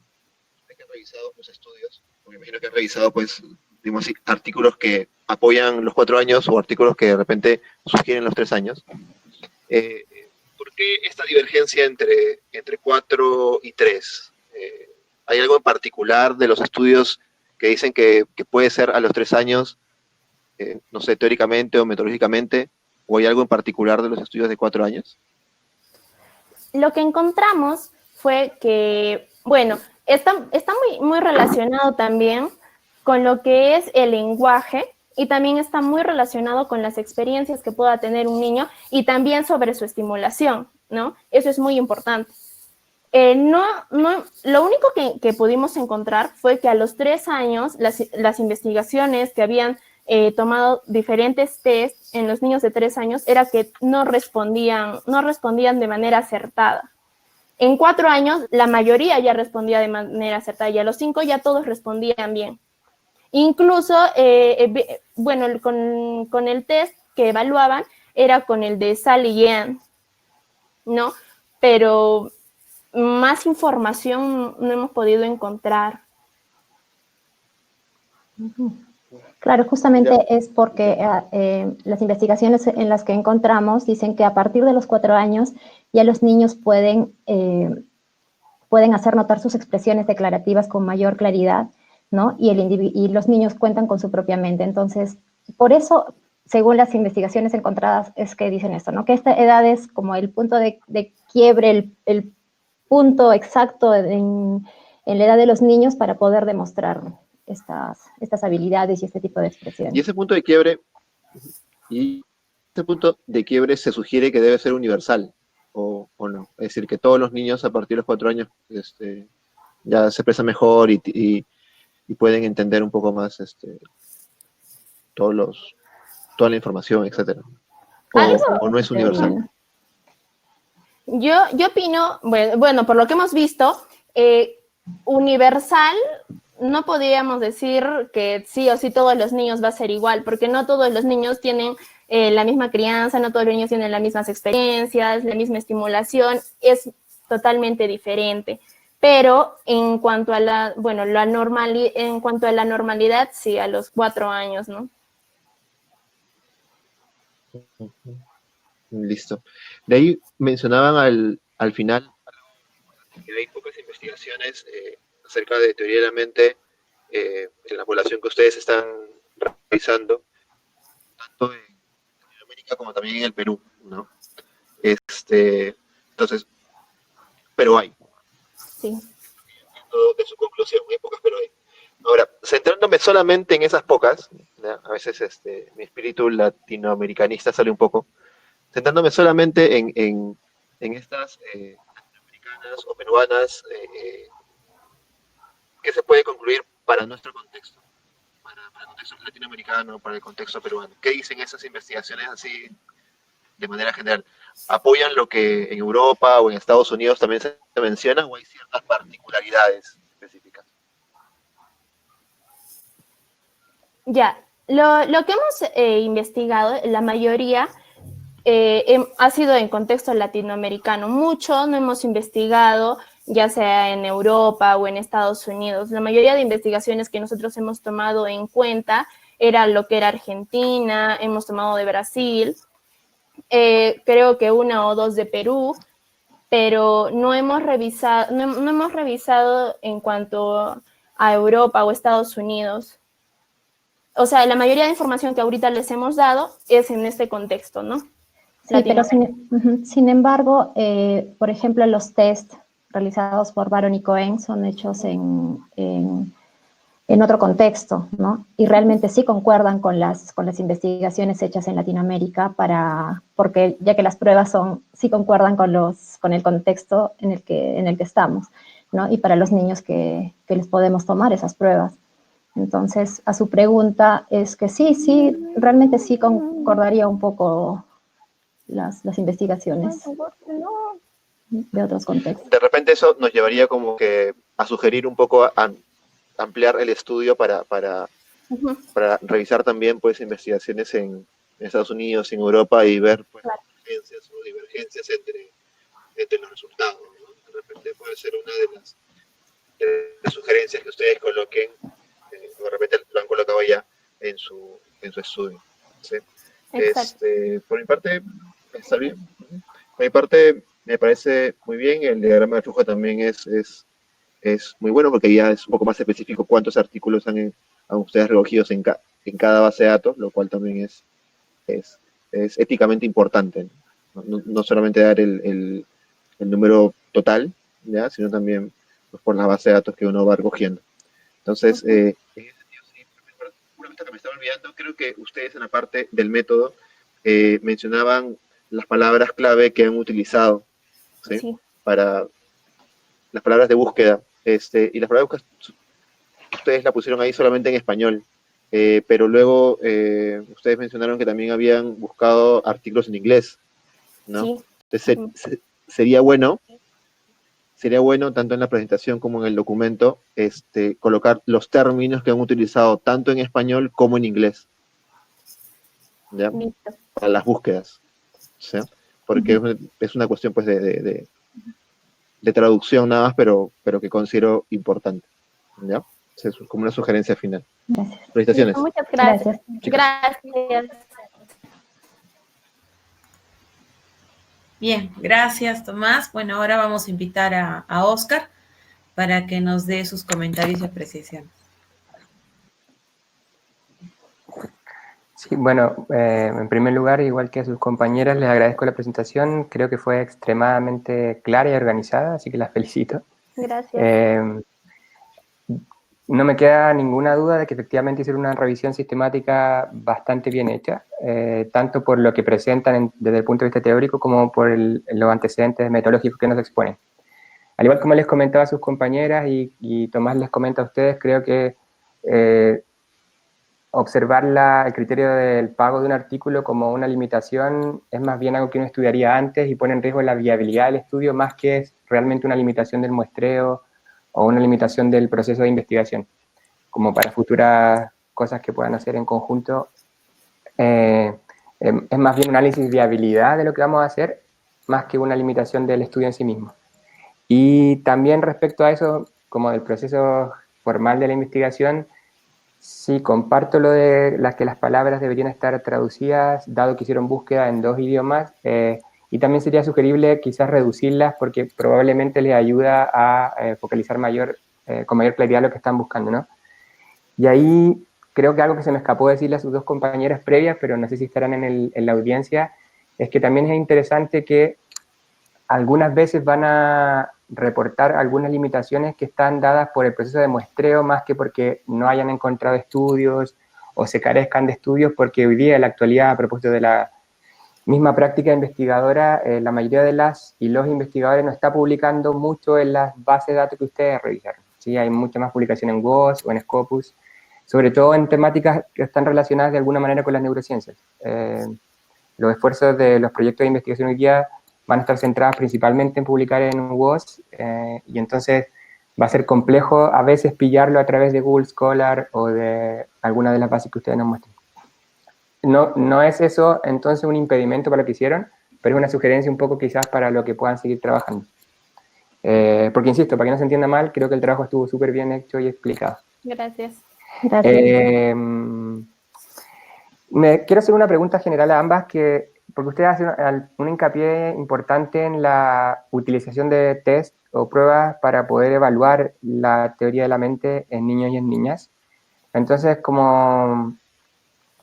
que han revisado los estudios? Porque me imagino que han revisado, pues, digamos así, artículos que apoyan los 4 años o artículos que de repente sugieren los 3 años. ¿Por qué esta divergencia entre 4 y 3? ¿Hay algo en particular de los estudios que dicen que puede ser a los 3 años, no sé, teóricamente o metodológicamente, o hay algo en particular de los estudios de 4 años? Lo que encontramos fue que, bueno, está muy relacionado también con lo que es el lenguaje y también está muy relacionado con las experiencias que pueda tener un niño y también sobre su estimulación, ¿no? Eso es muy importante. Lo único que pudimos encontrar fue que a los 3 años las investigaciones que habían tomado diferentes test en los niños de 3 años era que no respondían de manera acertada. En 4 años la mayoría ya respondía de manera acertada y a los 5 ya todos respondían bien. Incluso, bueno, con el test que evaluaban era con el de Sally Yean, ¿no? Pero más información no hemos podido encontrar. Claro, justamente es porque las investigaciones en las que encontramos dicen que a partir de los 4 años ya los niños pueden hacer notar sus expresiones declarativas con mayor claridad, ¿no? Y los niños cuentan con su propia mente. Entonces, por eso, según las investigaciones encontradas, es que dicen esto, ¿no? Que esta edad es como el punto de quiebre, el punto exacto en la edad de los niños para poder demostrar estas habilidades y este tipo de expresiones. Y ese punto de quiebre se sugiere que debe ser universal, o no. Es decir, que todos los niños a partir de los 4 años ya se expresan mejor y pueden entender un poco más toda la información, etcétera. O no es universal. Yo opino, bueno, por lo que hemos visto, universal, no podríamos decir que sí o sí todos los niños va a ser igual, porque no todos los niños tienen la misma crianza, no todos los niños tienen las mismas experiencias, la misma estimulación, es totalmente diferente. Pero en cuanto a la normalidad, sí, a los 4 años, ¿no? Listo. De ahí mencionaban al final que hay pocas investigaciones acerca de teoría de la mente en la población que ustedes están realizando, tanto en Latinoamérica como también en el Perú, ¿no? Entonces, pero hay. Sí. De su conclusión, hay pocas, pero hay. Ahora, centrándome solamente en esas pocas, ¿ya? A veces mi espíritu latinoamericanista sale un poco, centrándome solamente en estas latinoamericanas o peruanas, ¿qué se puede concluir para nuestro contexto? Para el contexto latinoamericano, para el contexto peruano. ¿Qué dicen esas investigaciones así de manera general? ¿Apoyan lo que en Europa o en Estados Unidos también se menciona o hay ciertas particularidades específicas? Ya, lo que hemos investigado, la mayoría ha sido en contexto latinoamericano. Mucho no hemos investigado, ya sea en Europa o en Estados Unidos. La mayoría de investigaciones que nosotros hemos tomado en cuenta era lo que era Argentina, hemos tomado de Brasil, creo que 1 o 2 de Perú, pero no hemos revisado en cuanto a Europa o Estados Unidos. O sea, la mayoría de información que ahorita les hemos dado es en este contexto, ¿no? Sí, pero sin embargo, por ejemplo, los test realizados por Baron y Cohen son hechos en otro contexto, ¿no? Y realmente sí concuerdan con las investigaciones hechas en Latinoamérica porque ya que las pruebas sí concuerdan con el contexto en el que estamos, ¿no? Y para los niños que les podemos tomar esas pruebas. Entonces, a su pregunta es que sí, realmente sí concordaría un poco las investigaciones de otros contextos. De repente eso nos llevaría como que a sugerir un poco a ampliar el estudio para revisar también pues investigaciones en Estados Unidos, en Europa y ver pues diferencias o divergencias entre los resultados, ¿no? De repente puede ser una de las sugerencias que ustedes coloquen, o de repente lo han colocado ya en su estudio, ¿sí? Por mi parte, está bien. Por mi parte, me parece muy bien. El diagrama de flujo también es muy bueno porque ya es un poco más específico cuántos artículos han ustedes recogidos en cada base de datos, lo cual también es éticamente importante, ¿no? No solamente dar el número total, ¿ya? Sino también pues, por la base de datos que uno va recogiendo. Entonces, en ese sentido, sí, una cosa que me estaba olvidando, creo que ustedes en la parte del método mencionaban las palabras clave que han utilizado, ¿sí? Sí. Para las palabras de búsqueda. Y las palabras de búsqueda ustedes la pusieron ahí solamente en español, pero luego ustedes mencionaron que también habían buscado artículos en inglés, ¿no? Sí. Entonces, sería bueno, tanto en la presentación como en el documento, colocar los términos que han utilizado tanto en español como en inglés, ¿ya? Listo. Para las búsquedas, ¿sí? Porque es una cuestión pues de traducción nada más, pero que considero importante, ¿ya? Es como una sugerencia final. Gracias. Felicitaciones. Muchas gracias. Gracias. Gracias. Bien, gracias Tomás. Bueno, ahora vamos a invitar a Oscar para que nos dé sus comentarios y apreciaciones. Sí, bueno, en primer lugar, igual que a sus compañeras, les agradezco la presentación. Creo que fue extremadamente clara y organizada, así que las felicito. Gracias. No me queda ninguna duda de que efectivamente hicieron una revisión sistemática bastante bien hecha, tanto por lo que presentan desde el punto de vista teórico como por los antecedentes metodológicos que nos exponen. Al igual como les comentaba a sus compañeras y Tomás les comenta a ustedes, creo que observar el criterio del pago de un artículo como una limitación es más bien algo que uno estudiaría antes y pone en riesgo la viabilidad del estudio más que es realmente una limitación del muestreo o una limitación del proceso de investigación, como para futuras cosas que puedan hacer en conjunto. Es más bien un análisis de viabilidad de lo que vamos a hacer, más que una limitación del estudio en sí mismo. Y también respecto a eso, como del proceso formal de la investigación, sí comparto lo de que las palabras deberían estar traducidas, dado que hicieron búsqueda en 2 idiomas, y también sería sugerible quizás reducirlas porque probablemente les ayuda a focalizar con mayor claridad lo que están buscando, ¿no? Y ahí creo que algo que se me escapó decirle a sus dos compañeras previas, pero no sé si estarán en la audiencia, es que también es interesante que algunas veces van a reportar algunas limitaciones que están dadas por el proceso de muestreo más que porque no hayan encontrado estudios o se carezcan de estudios, porque hoy día, en la actualidad, a propósito de la misma práctica investigadora, la mayoría de las y los investigadores no está publicando mucho en las bases de datos que ustedes revisaron. ¿Sí? Hay mucha más publicación en WOS o en Scopus, sobre todo en temáticas que están relacionadas de alguna manera con las neurociencias. Los esfuerzos de los proyectos de investigación hoy día van a estar centrados principalmente en publicar en WOS, y entonces va a ser complejo a veces pillarlo a través de Google Scholar o de alguna de las bases que ustedes nos muestran. No es eso entonces un impedimento para lo que hicieron, pero es una sugerencia un poco quizás para lo que puedan seguir trabajando. Porque insisto, para que no se entienda mal, creo que el trabajo estuvo súper bien hecho y explicado. Gracias. Quiero hacer una pregunta general a ambas, porque ustedes hacen un hincapié importante en la utilización de test o pruebas para poder evaluar la teoría de la mente en niños y en niñas. Entonces, como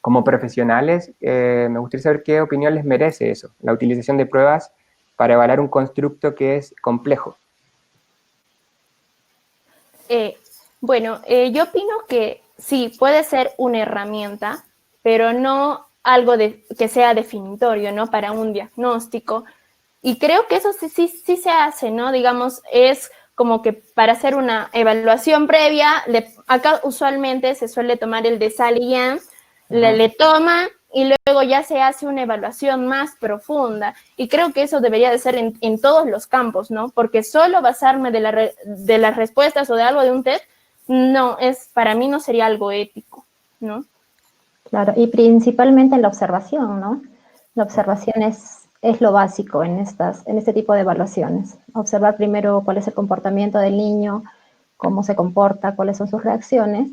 como profesionales, me gustaría saber qué opinión les merece eso, la utilización de pruebas para evaluar un constructo que es complejo. Yo opino que sí, puede ser una herramienta, pero no algo que sea definitorio, ¿no? Para un diagnóstico. Y creo que eso sí se hace, ¿no? Digamos, es como que para hacer una evaluación previa, acá usualmente se suele tomar el de Sally Young, le toma y luego ya se hace una evaluación más profunda. Y creo que eso debería de ser en todos los campos, ¿no? Porque solo basarme de las respuestas o de algo de un test, para mí no sería algo ético, ¿no? Claro, y principalmente en la observación, ¿no? La observación es lo básico en este tipo de evaluaciones. Observar primero cuál es el comportamiento del niño, cómo se comporta, cuáles son sus reacciones.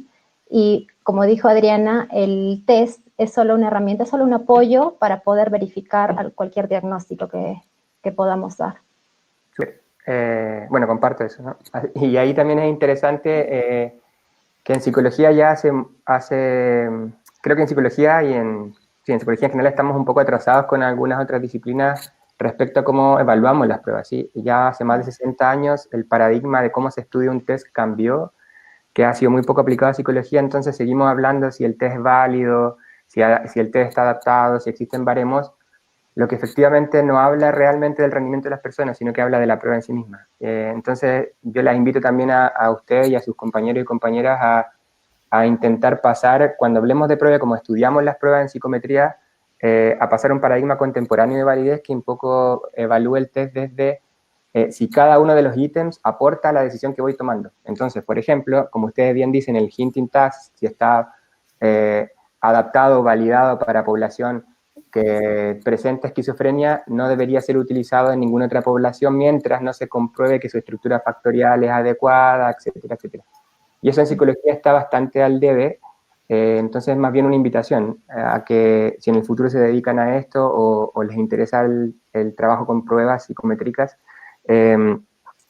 Y como dijo Adriana, el test es solo una herramienta, es solo un apoyo para poder verificar cualquier diagnóstico que podamos dar. Bueno, comparto eso, ¿no? Y ahí también es interesante que en psicología ya creo que en psicología en psicología en general estamos un poco atrasados con algunas otras disciplinas respecto a cómo evaluamos las pruebas, ¿sí? Ya hace más de 60 años el paradigma de cómo se estudia un test cambió, que ha sido muy poco aplicado a psicología, entonces seguimos hablando si el test es válido, si el test está adaptado, si existen baremos, lo que efectivamente no habla realmente del rendimiento de las personas, sino que habla de la prueba en sí misma. Entonces yo las invito también a ustedes y a sus compañeros y compañeras a intentar pasar, cuando hablemos de prueba, como estudiamos las pruebas en psicometría, a pasar a un paradigma contemporáneo de validez que un poco evalúe el test desde si cada uno de los ítems aporta a la decisión que voy tomando. Entonces, por ejemplo, como ustedes bien dicen, el hinting task, si está adaptado o validado para población que presenta esquizofrenia, no debería ser utilizado en ninguna otra población mientras no se compruebe que su estructura factorial es adecuada, etcétera, etcétera. Y eso en psicología está bastante al debe, entonces es más bien una invitación a que si en el futuro se dedican a esto o les interesa el trabajo con pruebas psicométricas,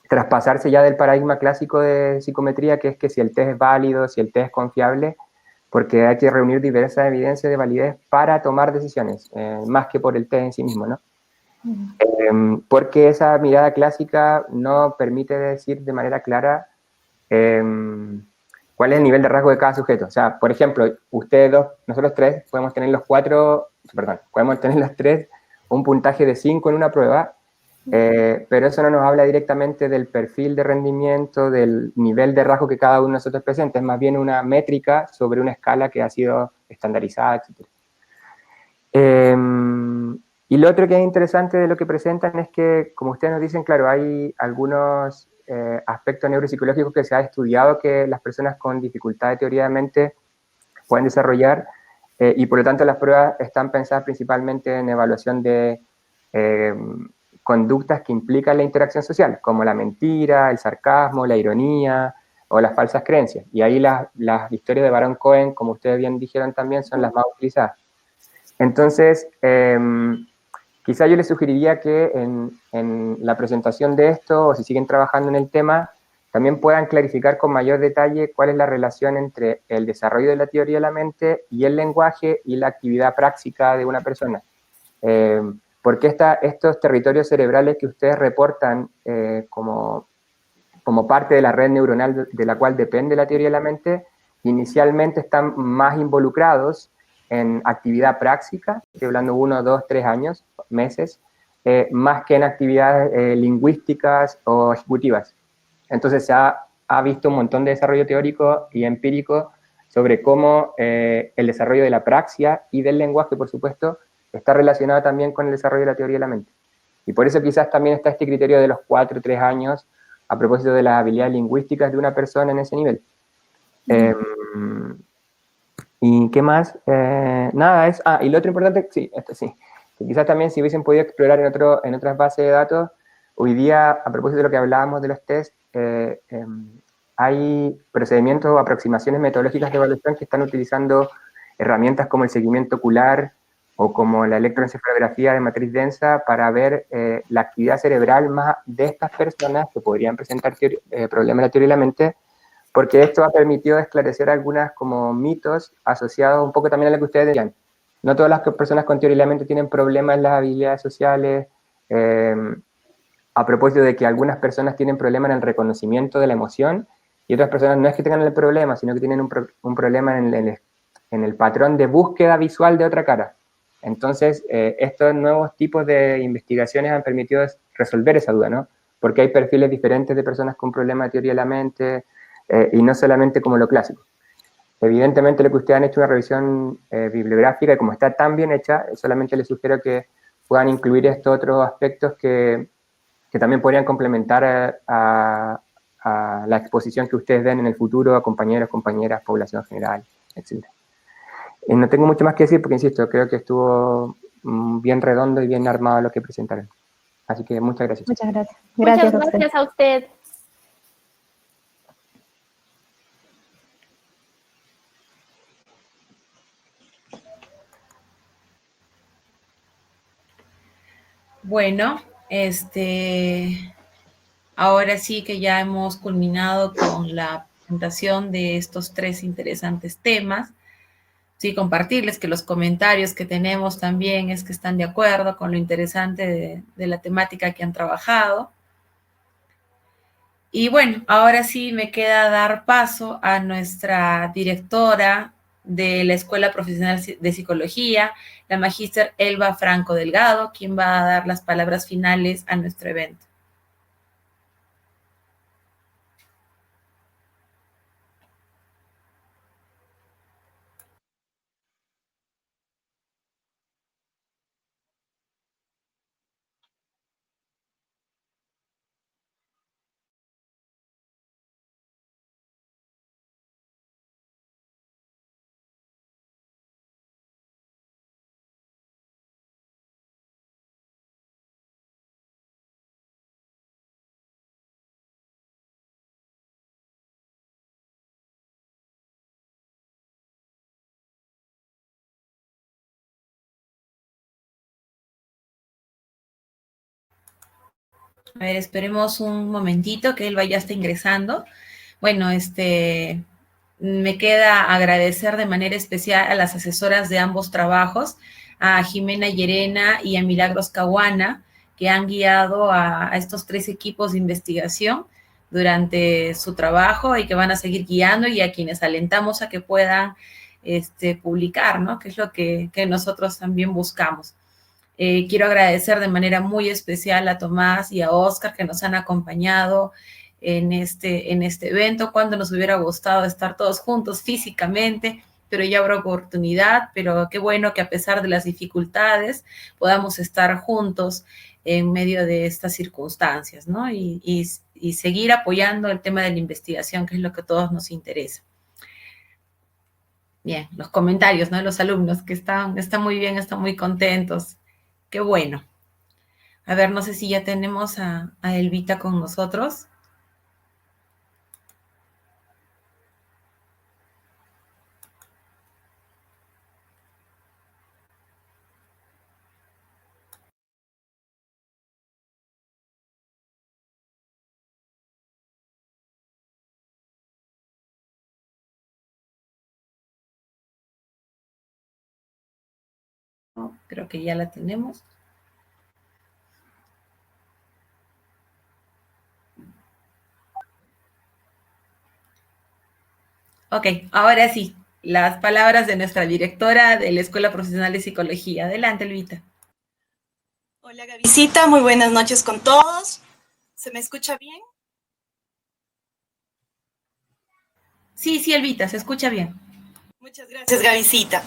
traspasarse ya del paradigma clásico de psicometría, que es que si el test es válido, si el test es confiable, porque hay que reunir diversas evidencias de validez para tomar decisiones, más que por el test en sí mismo, ¿no? Porque esa mirada clásica no permite decir de manera clara cuál es el nivel de rasgo de cada sujeto. O sea, por ejemplo, ustedes dos, nosotros tres, podemos tener podemos tener los tres un puntaje de 5 en una prueba, pero eso no nos habla directamente del perfil de rendimiento, del nivel de rasgo que cada uno de nosotros presenta, es más bien una métrica sobre una escala que ha sido estandarizada, etc. Y lo otro que es interesante de lo que presentan es que, como ustedes nos dicen, claro, hay algunos aspectos neuropsicológicos que se ha estudiado que las personas con dificultad de teoría de mente pueden desarrollar, y por lo tanto las pruebas están pensadas principalmente en evaluación de conductas que implican la interacción social, como la mentira, el sarcasmo, la ironía o las falsas creencias. Y ahí las historias de Baron Cohen, como ustedes bien dijeron también, son las más utilizadas. Entonces, quizá yo les sugeriría que en la presentación de esto, o si siguen trabajando en el tema, también puedan clarificar con mayor detalle cuál es la relación entre el desarrollo de la teoría de la mente y el lenguaje y la actividad práctica de una persona. Porque estos territorios cerebrales que ustedes reportan como parte de la red neuronal de la cual depende la teoría de la mente, inicialmente están más involucrados en actividad práctica, estoy hablando 1, 2, 3 años, meses, más que en actividades lingüísticas o ejecutivas. Entonces se ha visto un montón de desarrollo teórico y empírico sobre cómo el desarrollo de la praxia y del lenguaje, por supuesto, está relacionado también con el desarrollo de la teoría de la mente. Y por eso quizás también está este criterio de los 4 o 3 años a propósito de las habilidades lingüísticas de una persona en ese nivel. ¿Y qué más? Nada, y lo otro importante, sí, esto sí, que quizás también si hubiesen podido explorar en otras bases de datos, hoy día, a propósito de lo que hablábamos de los test, hay procedimientos o aproximaciones metodológicas de evaluación que están utilizando herramientas como el seguimiento ocular o como la electroencefalografía de matriz densa para ver la actividad cerebral más de estas personas que podrían presentar problemas de la teoría de la mente, porque esto ha permitido esclarecer algunas como mitos asociados un poco también a lo que ustedes decían. No todas las personas con teoría de la mente tienen problemas en las habilidades sociales, a propósito de que algunas personas tienen problemas en el reconocimiento de la emoción, y otras personas no es que tengan el problema, sino que tienen un problema en el patrón de búsqueda visual de otra cara. Entonces, estos nuevos tipos de investigaciones han permitido resolver esa duda, ¿no? Porque hay perfiles diferentes de personas con problemas de teoría de la mente, y no solamente como lo clásico. Evidentemente, lo que ustedes han hecho una revisión bibliográfica, y como está tan bien hecha, solamente les sugiero que puedan incluir estos otros aspectos que también podrían complementar a la exposición que ustedes den en el futuro a compañeros, compañeras, población general, etc. No tengo mucho más que decir porque, insisto, creo que estuvo bien redondo y bien armado lo que presentaron. Así que muchas gracias. Muchas gracias. Muchas gracias a usted. Bueno, ahora sí que ya hemos culminado con la presentación de estos 3 interesantes temas. Sí, compartirles que los comentarios que tenemos también es que están de acuerdo con lo interesante de la temática que han trabajado. Y bueno, ahora sí me queda dar paso a nuestra directora de la Escuela Profesional de Psicología, la magíster Elba Franco Delgado, quien va a dar las palabras finales a nuestro evento. A ver, esperemos un momentito que Elba ya está ingresando. Bueno, me queda agradecer de manera especial a las asesoras de ambos trabajos, a Jimena Llerena y a Milagros Caguana, que han guiado a estos 3 equipos de investigación durante su trabajo y que van a seguir guiando, y a quienes alentamos a que puedan publicar, ¿no? Que es lo que nosotros también buscamos. Quiero agradecer de manera muy especial a Tomás y a Oscar, que nos han acompañado en este evento. Cuando nos hubiera gustado estar todos juntos físicamente, pero ya habrá oportunidad. Pero qué bueno que a pesar de las dificultades podamos estar juntos en medio de estas circunstancias, ¿no? Y seguir apoyando el tema de la investigación, que es lo que a todos nos interesa. Bien, los comentarios, ¿no? Los alumnos que están muy bien, están muy contentos. Qué bueno. A ver, no sé si ya tenemos a Elvita con nosotros. No, creo que ya la tenemos. Ok, ahora sí, las palabras de nuestra directora de la Escuela Profesional de Psicología. Adelante, Elvita. Hola, Gavisita, muy buenas noches con todos. ¿Se me escucha bien? Sí, Elvita, se escucha bien. Muchas gracias, Gavisita.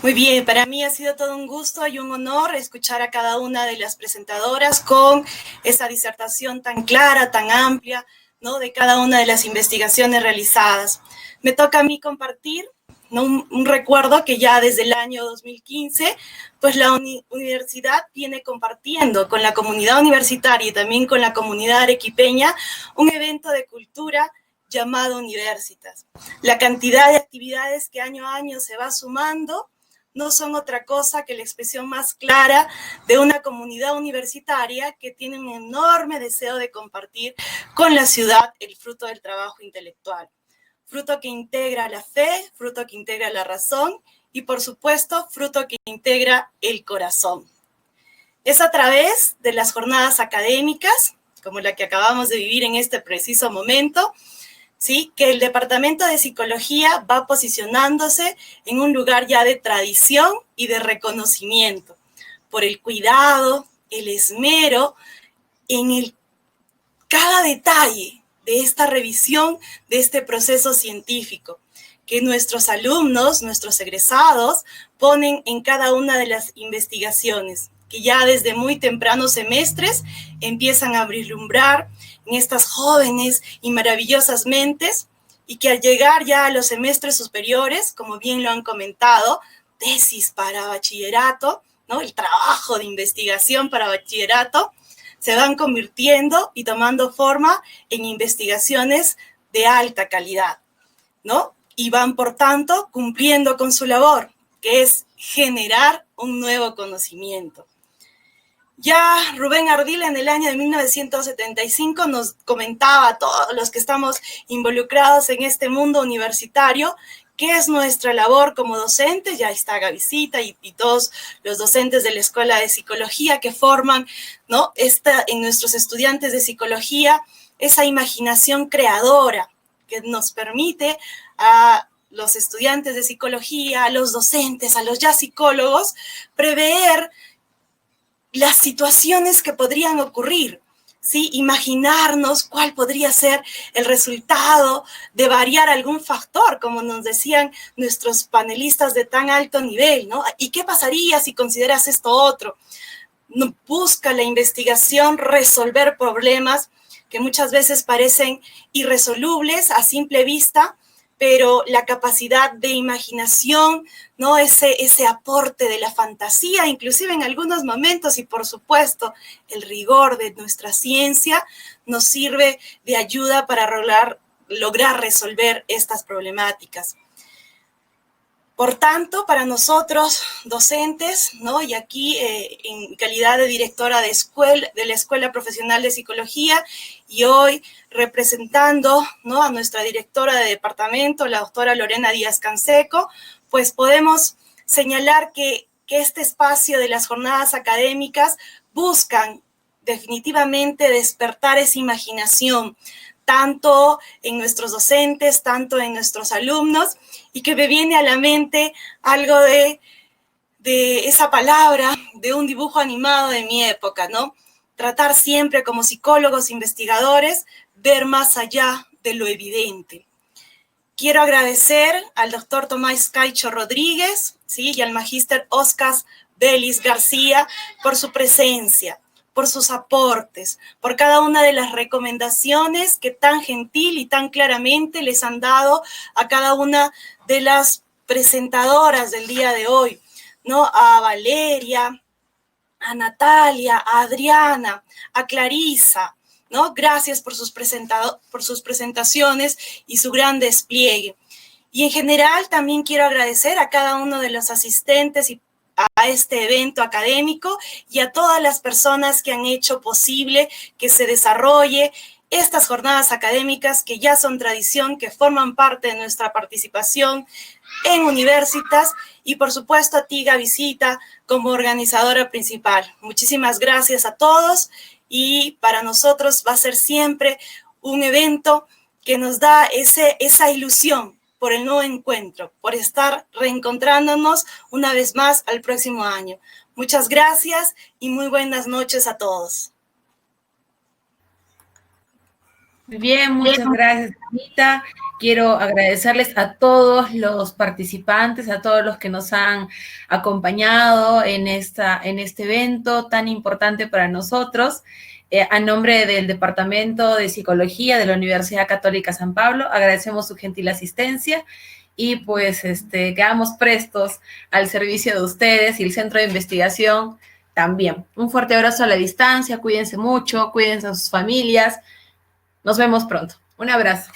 Muy bien, para mí ha sido todo un gusto y un honor escuchar a cada una de las presentadoras con esa disertación tan clara, tan amplia, ¿no? De cada una de las investigaciones realizadas. Me toca a mí compartir, ¿no? un recuerdo que ya desde el año 2015, pues la universidad viene compartiendo con la comunidad universitaria y también con la comunidad arequipeña un evento de cultura llamado Universitas. La cantidad de actividades que año a año se va sumando no son otra cosa que la expresión más clara de una comunidad universitaria que tiene un enorme deseo de compartir con la ciudad el fruto del trabajo intelectual. fruto que integra la fe, fruto que integra la razón y, por supuesto, fruto que integra el corazón. Es a través de las jornadas académicas, como la que acabamos de vivir en este preciso momento, ¿sí?, que el Departamento de Psicología va posicionándose en un lugar ya de tradición y de reconocimiento por el cuidado, el esmero en cada detalle de esta revisión, de este proceso científico, que nuestros alumnos, nuestros egresados, ponen en cada una de las investigaciones, que ya desde muy tempranos semestres empiezan a vislumbrar en estas jóvenes y maravillosas mentes, y que al llegar ya a los semestres superiores, como bien lo han comentado, tesis para bachillerato, ¿no?, el trabajo de investigación para bachillerato, se van convirtiendo y tomando forma en investigaciones de alta calidad, ¿no? Y van, por tanto, cumpliendo con su labor, que es generar un nuevo conocimiento. Ya Rubén Ardila en el año de 1975 nos comentaba a todos los que estamos involucrados en este mundo universitario qué es nuestra labor como docentes. Ya está Gavisita y todos los docentes de la Escuela de Psicología que forman, ¿no?, en nuestros estudiantes de psicología esa imaginación creadora que nos permite a los estudiantes de psicología, a los docentes, a los ya psicólogos, prever las situaciones que podrían ocurrir, ¿sí? Imaginarnos cuál podría ser el resultado de variar algún factor, como nos decían nuestros panelistas de tan alto nivel, ¿no? ¿Y qué pasaría si consideras esto otro? Busca la investigación resolver problemas que muchas veces parecen irresolubles a simple vista, pero la capacidad de imaginación, ¿no?, ese aporte de la fantasía, inclusive en algunos momentos, y por supuesto el rigor de nuestra ciencia, nos sirve de ayuda para lograr resolver estas problemáticas. Por tanto, para nosotros, docentes, ¿no?, y aquí en calidad de directora de la Escuela Profesional de Psicología, y hoy representando, ¿no?, a nuestra directora de departamento, la doctora Lorena Díaz Canseco, pues podemos señalar que este espacio de las jornadas académicas buscan definitivamente despertar esa imaginación, tanto en nuestros docentes, tanto en nuestros alumnos, y que me viene a la mente algo de esa palabra, de un dibujo animado de mi época, ¿no? Tratar siempre como psicólogos, investigadores, ver más allá de lo evidente. Quiero agradecer al doctor Tomás Caicho Rodríguez, ¿sí?, y al magíster Óscar Vélez García por su presencia, por sus aportes, por cada una de las recomendaciones que tan gentil y tan claramente les han dado a cada una de las presentadoras del día de hoy, ¿no? A Valeria, a Natalia, a Adriana, a Clarisa, ¿no? Gracias por sus presentaciones y su gran despliegue. Y en general también quiero agradecer a cada uno de los asistentes y a este evento académico y a todas las personas que han hecho posible que se desarrolle estas jornadas académicas que ya son tradición, que forman parte de nuestra participación en Universitas, y por supuesto a ti, Gavisita, como organizadora principal. Muchísimas gracias a todos, y para nosotros va a ser siempre un evento que nos da esa ilusión por el nuevo encuentro, por estar reencontrándonos una vez más al próximo año. Muchas gracias y muy buenas noches a todos. Muy bien, muchas gracias, Anita. Quiero agradecerles a todos los participantes, a todos los que nos han acompañado en este evento tan importante para nosotros. A nombre del Departamento de Psicología de la Universidad Católica San Pablo, agradecemos su gentil asistencia y pues quedamos prestos al servicio de ustedes y el Centro de Investigación también. Un fuerte abrazo a la distancia, cuídense mucho, cuídense a sus familias. Nos vemos pronto. Un abrazo.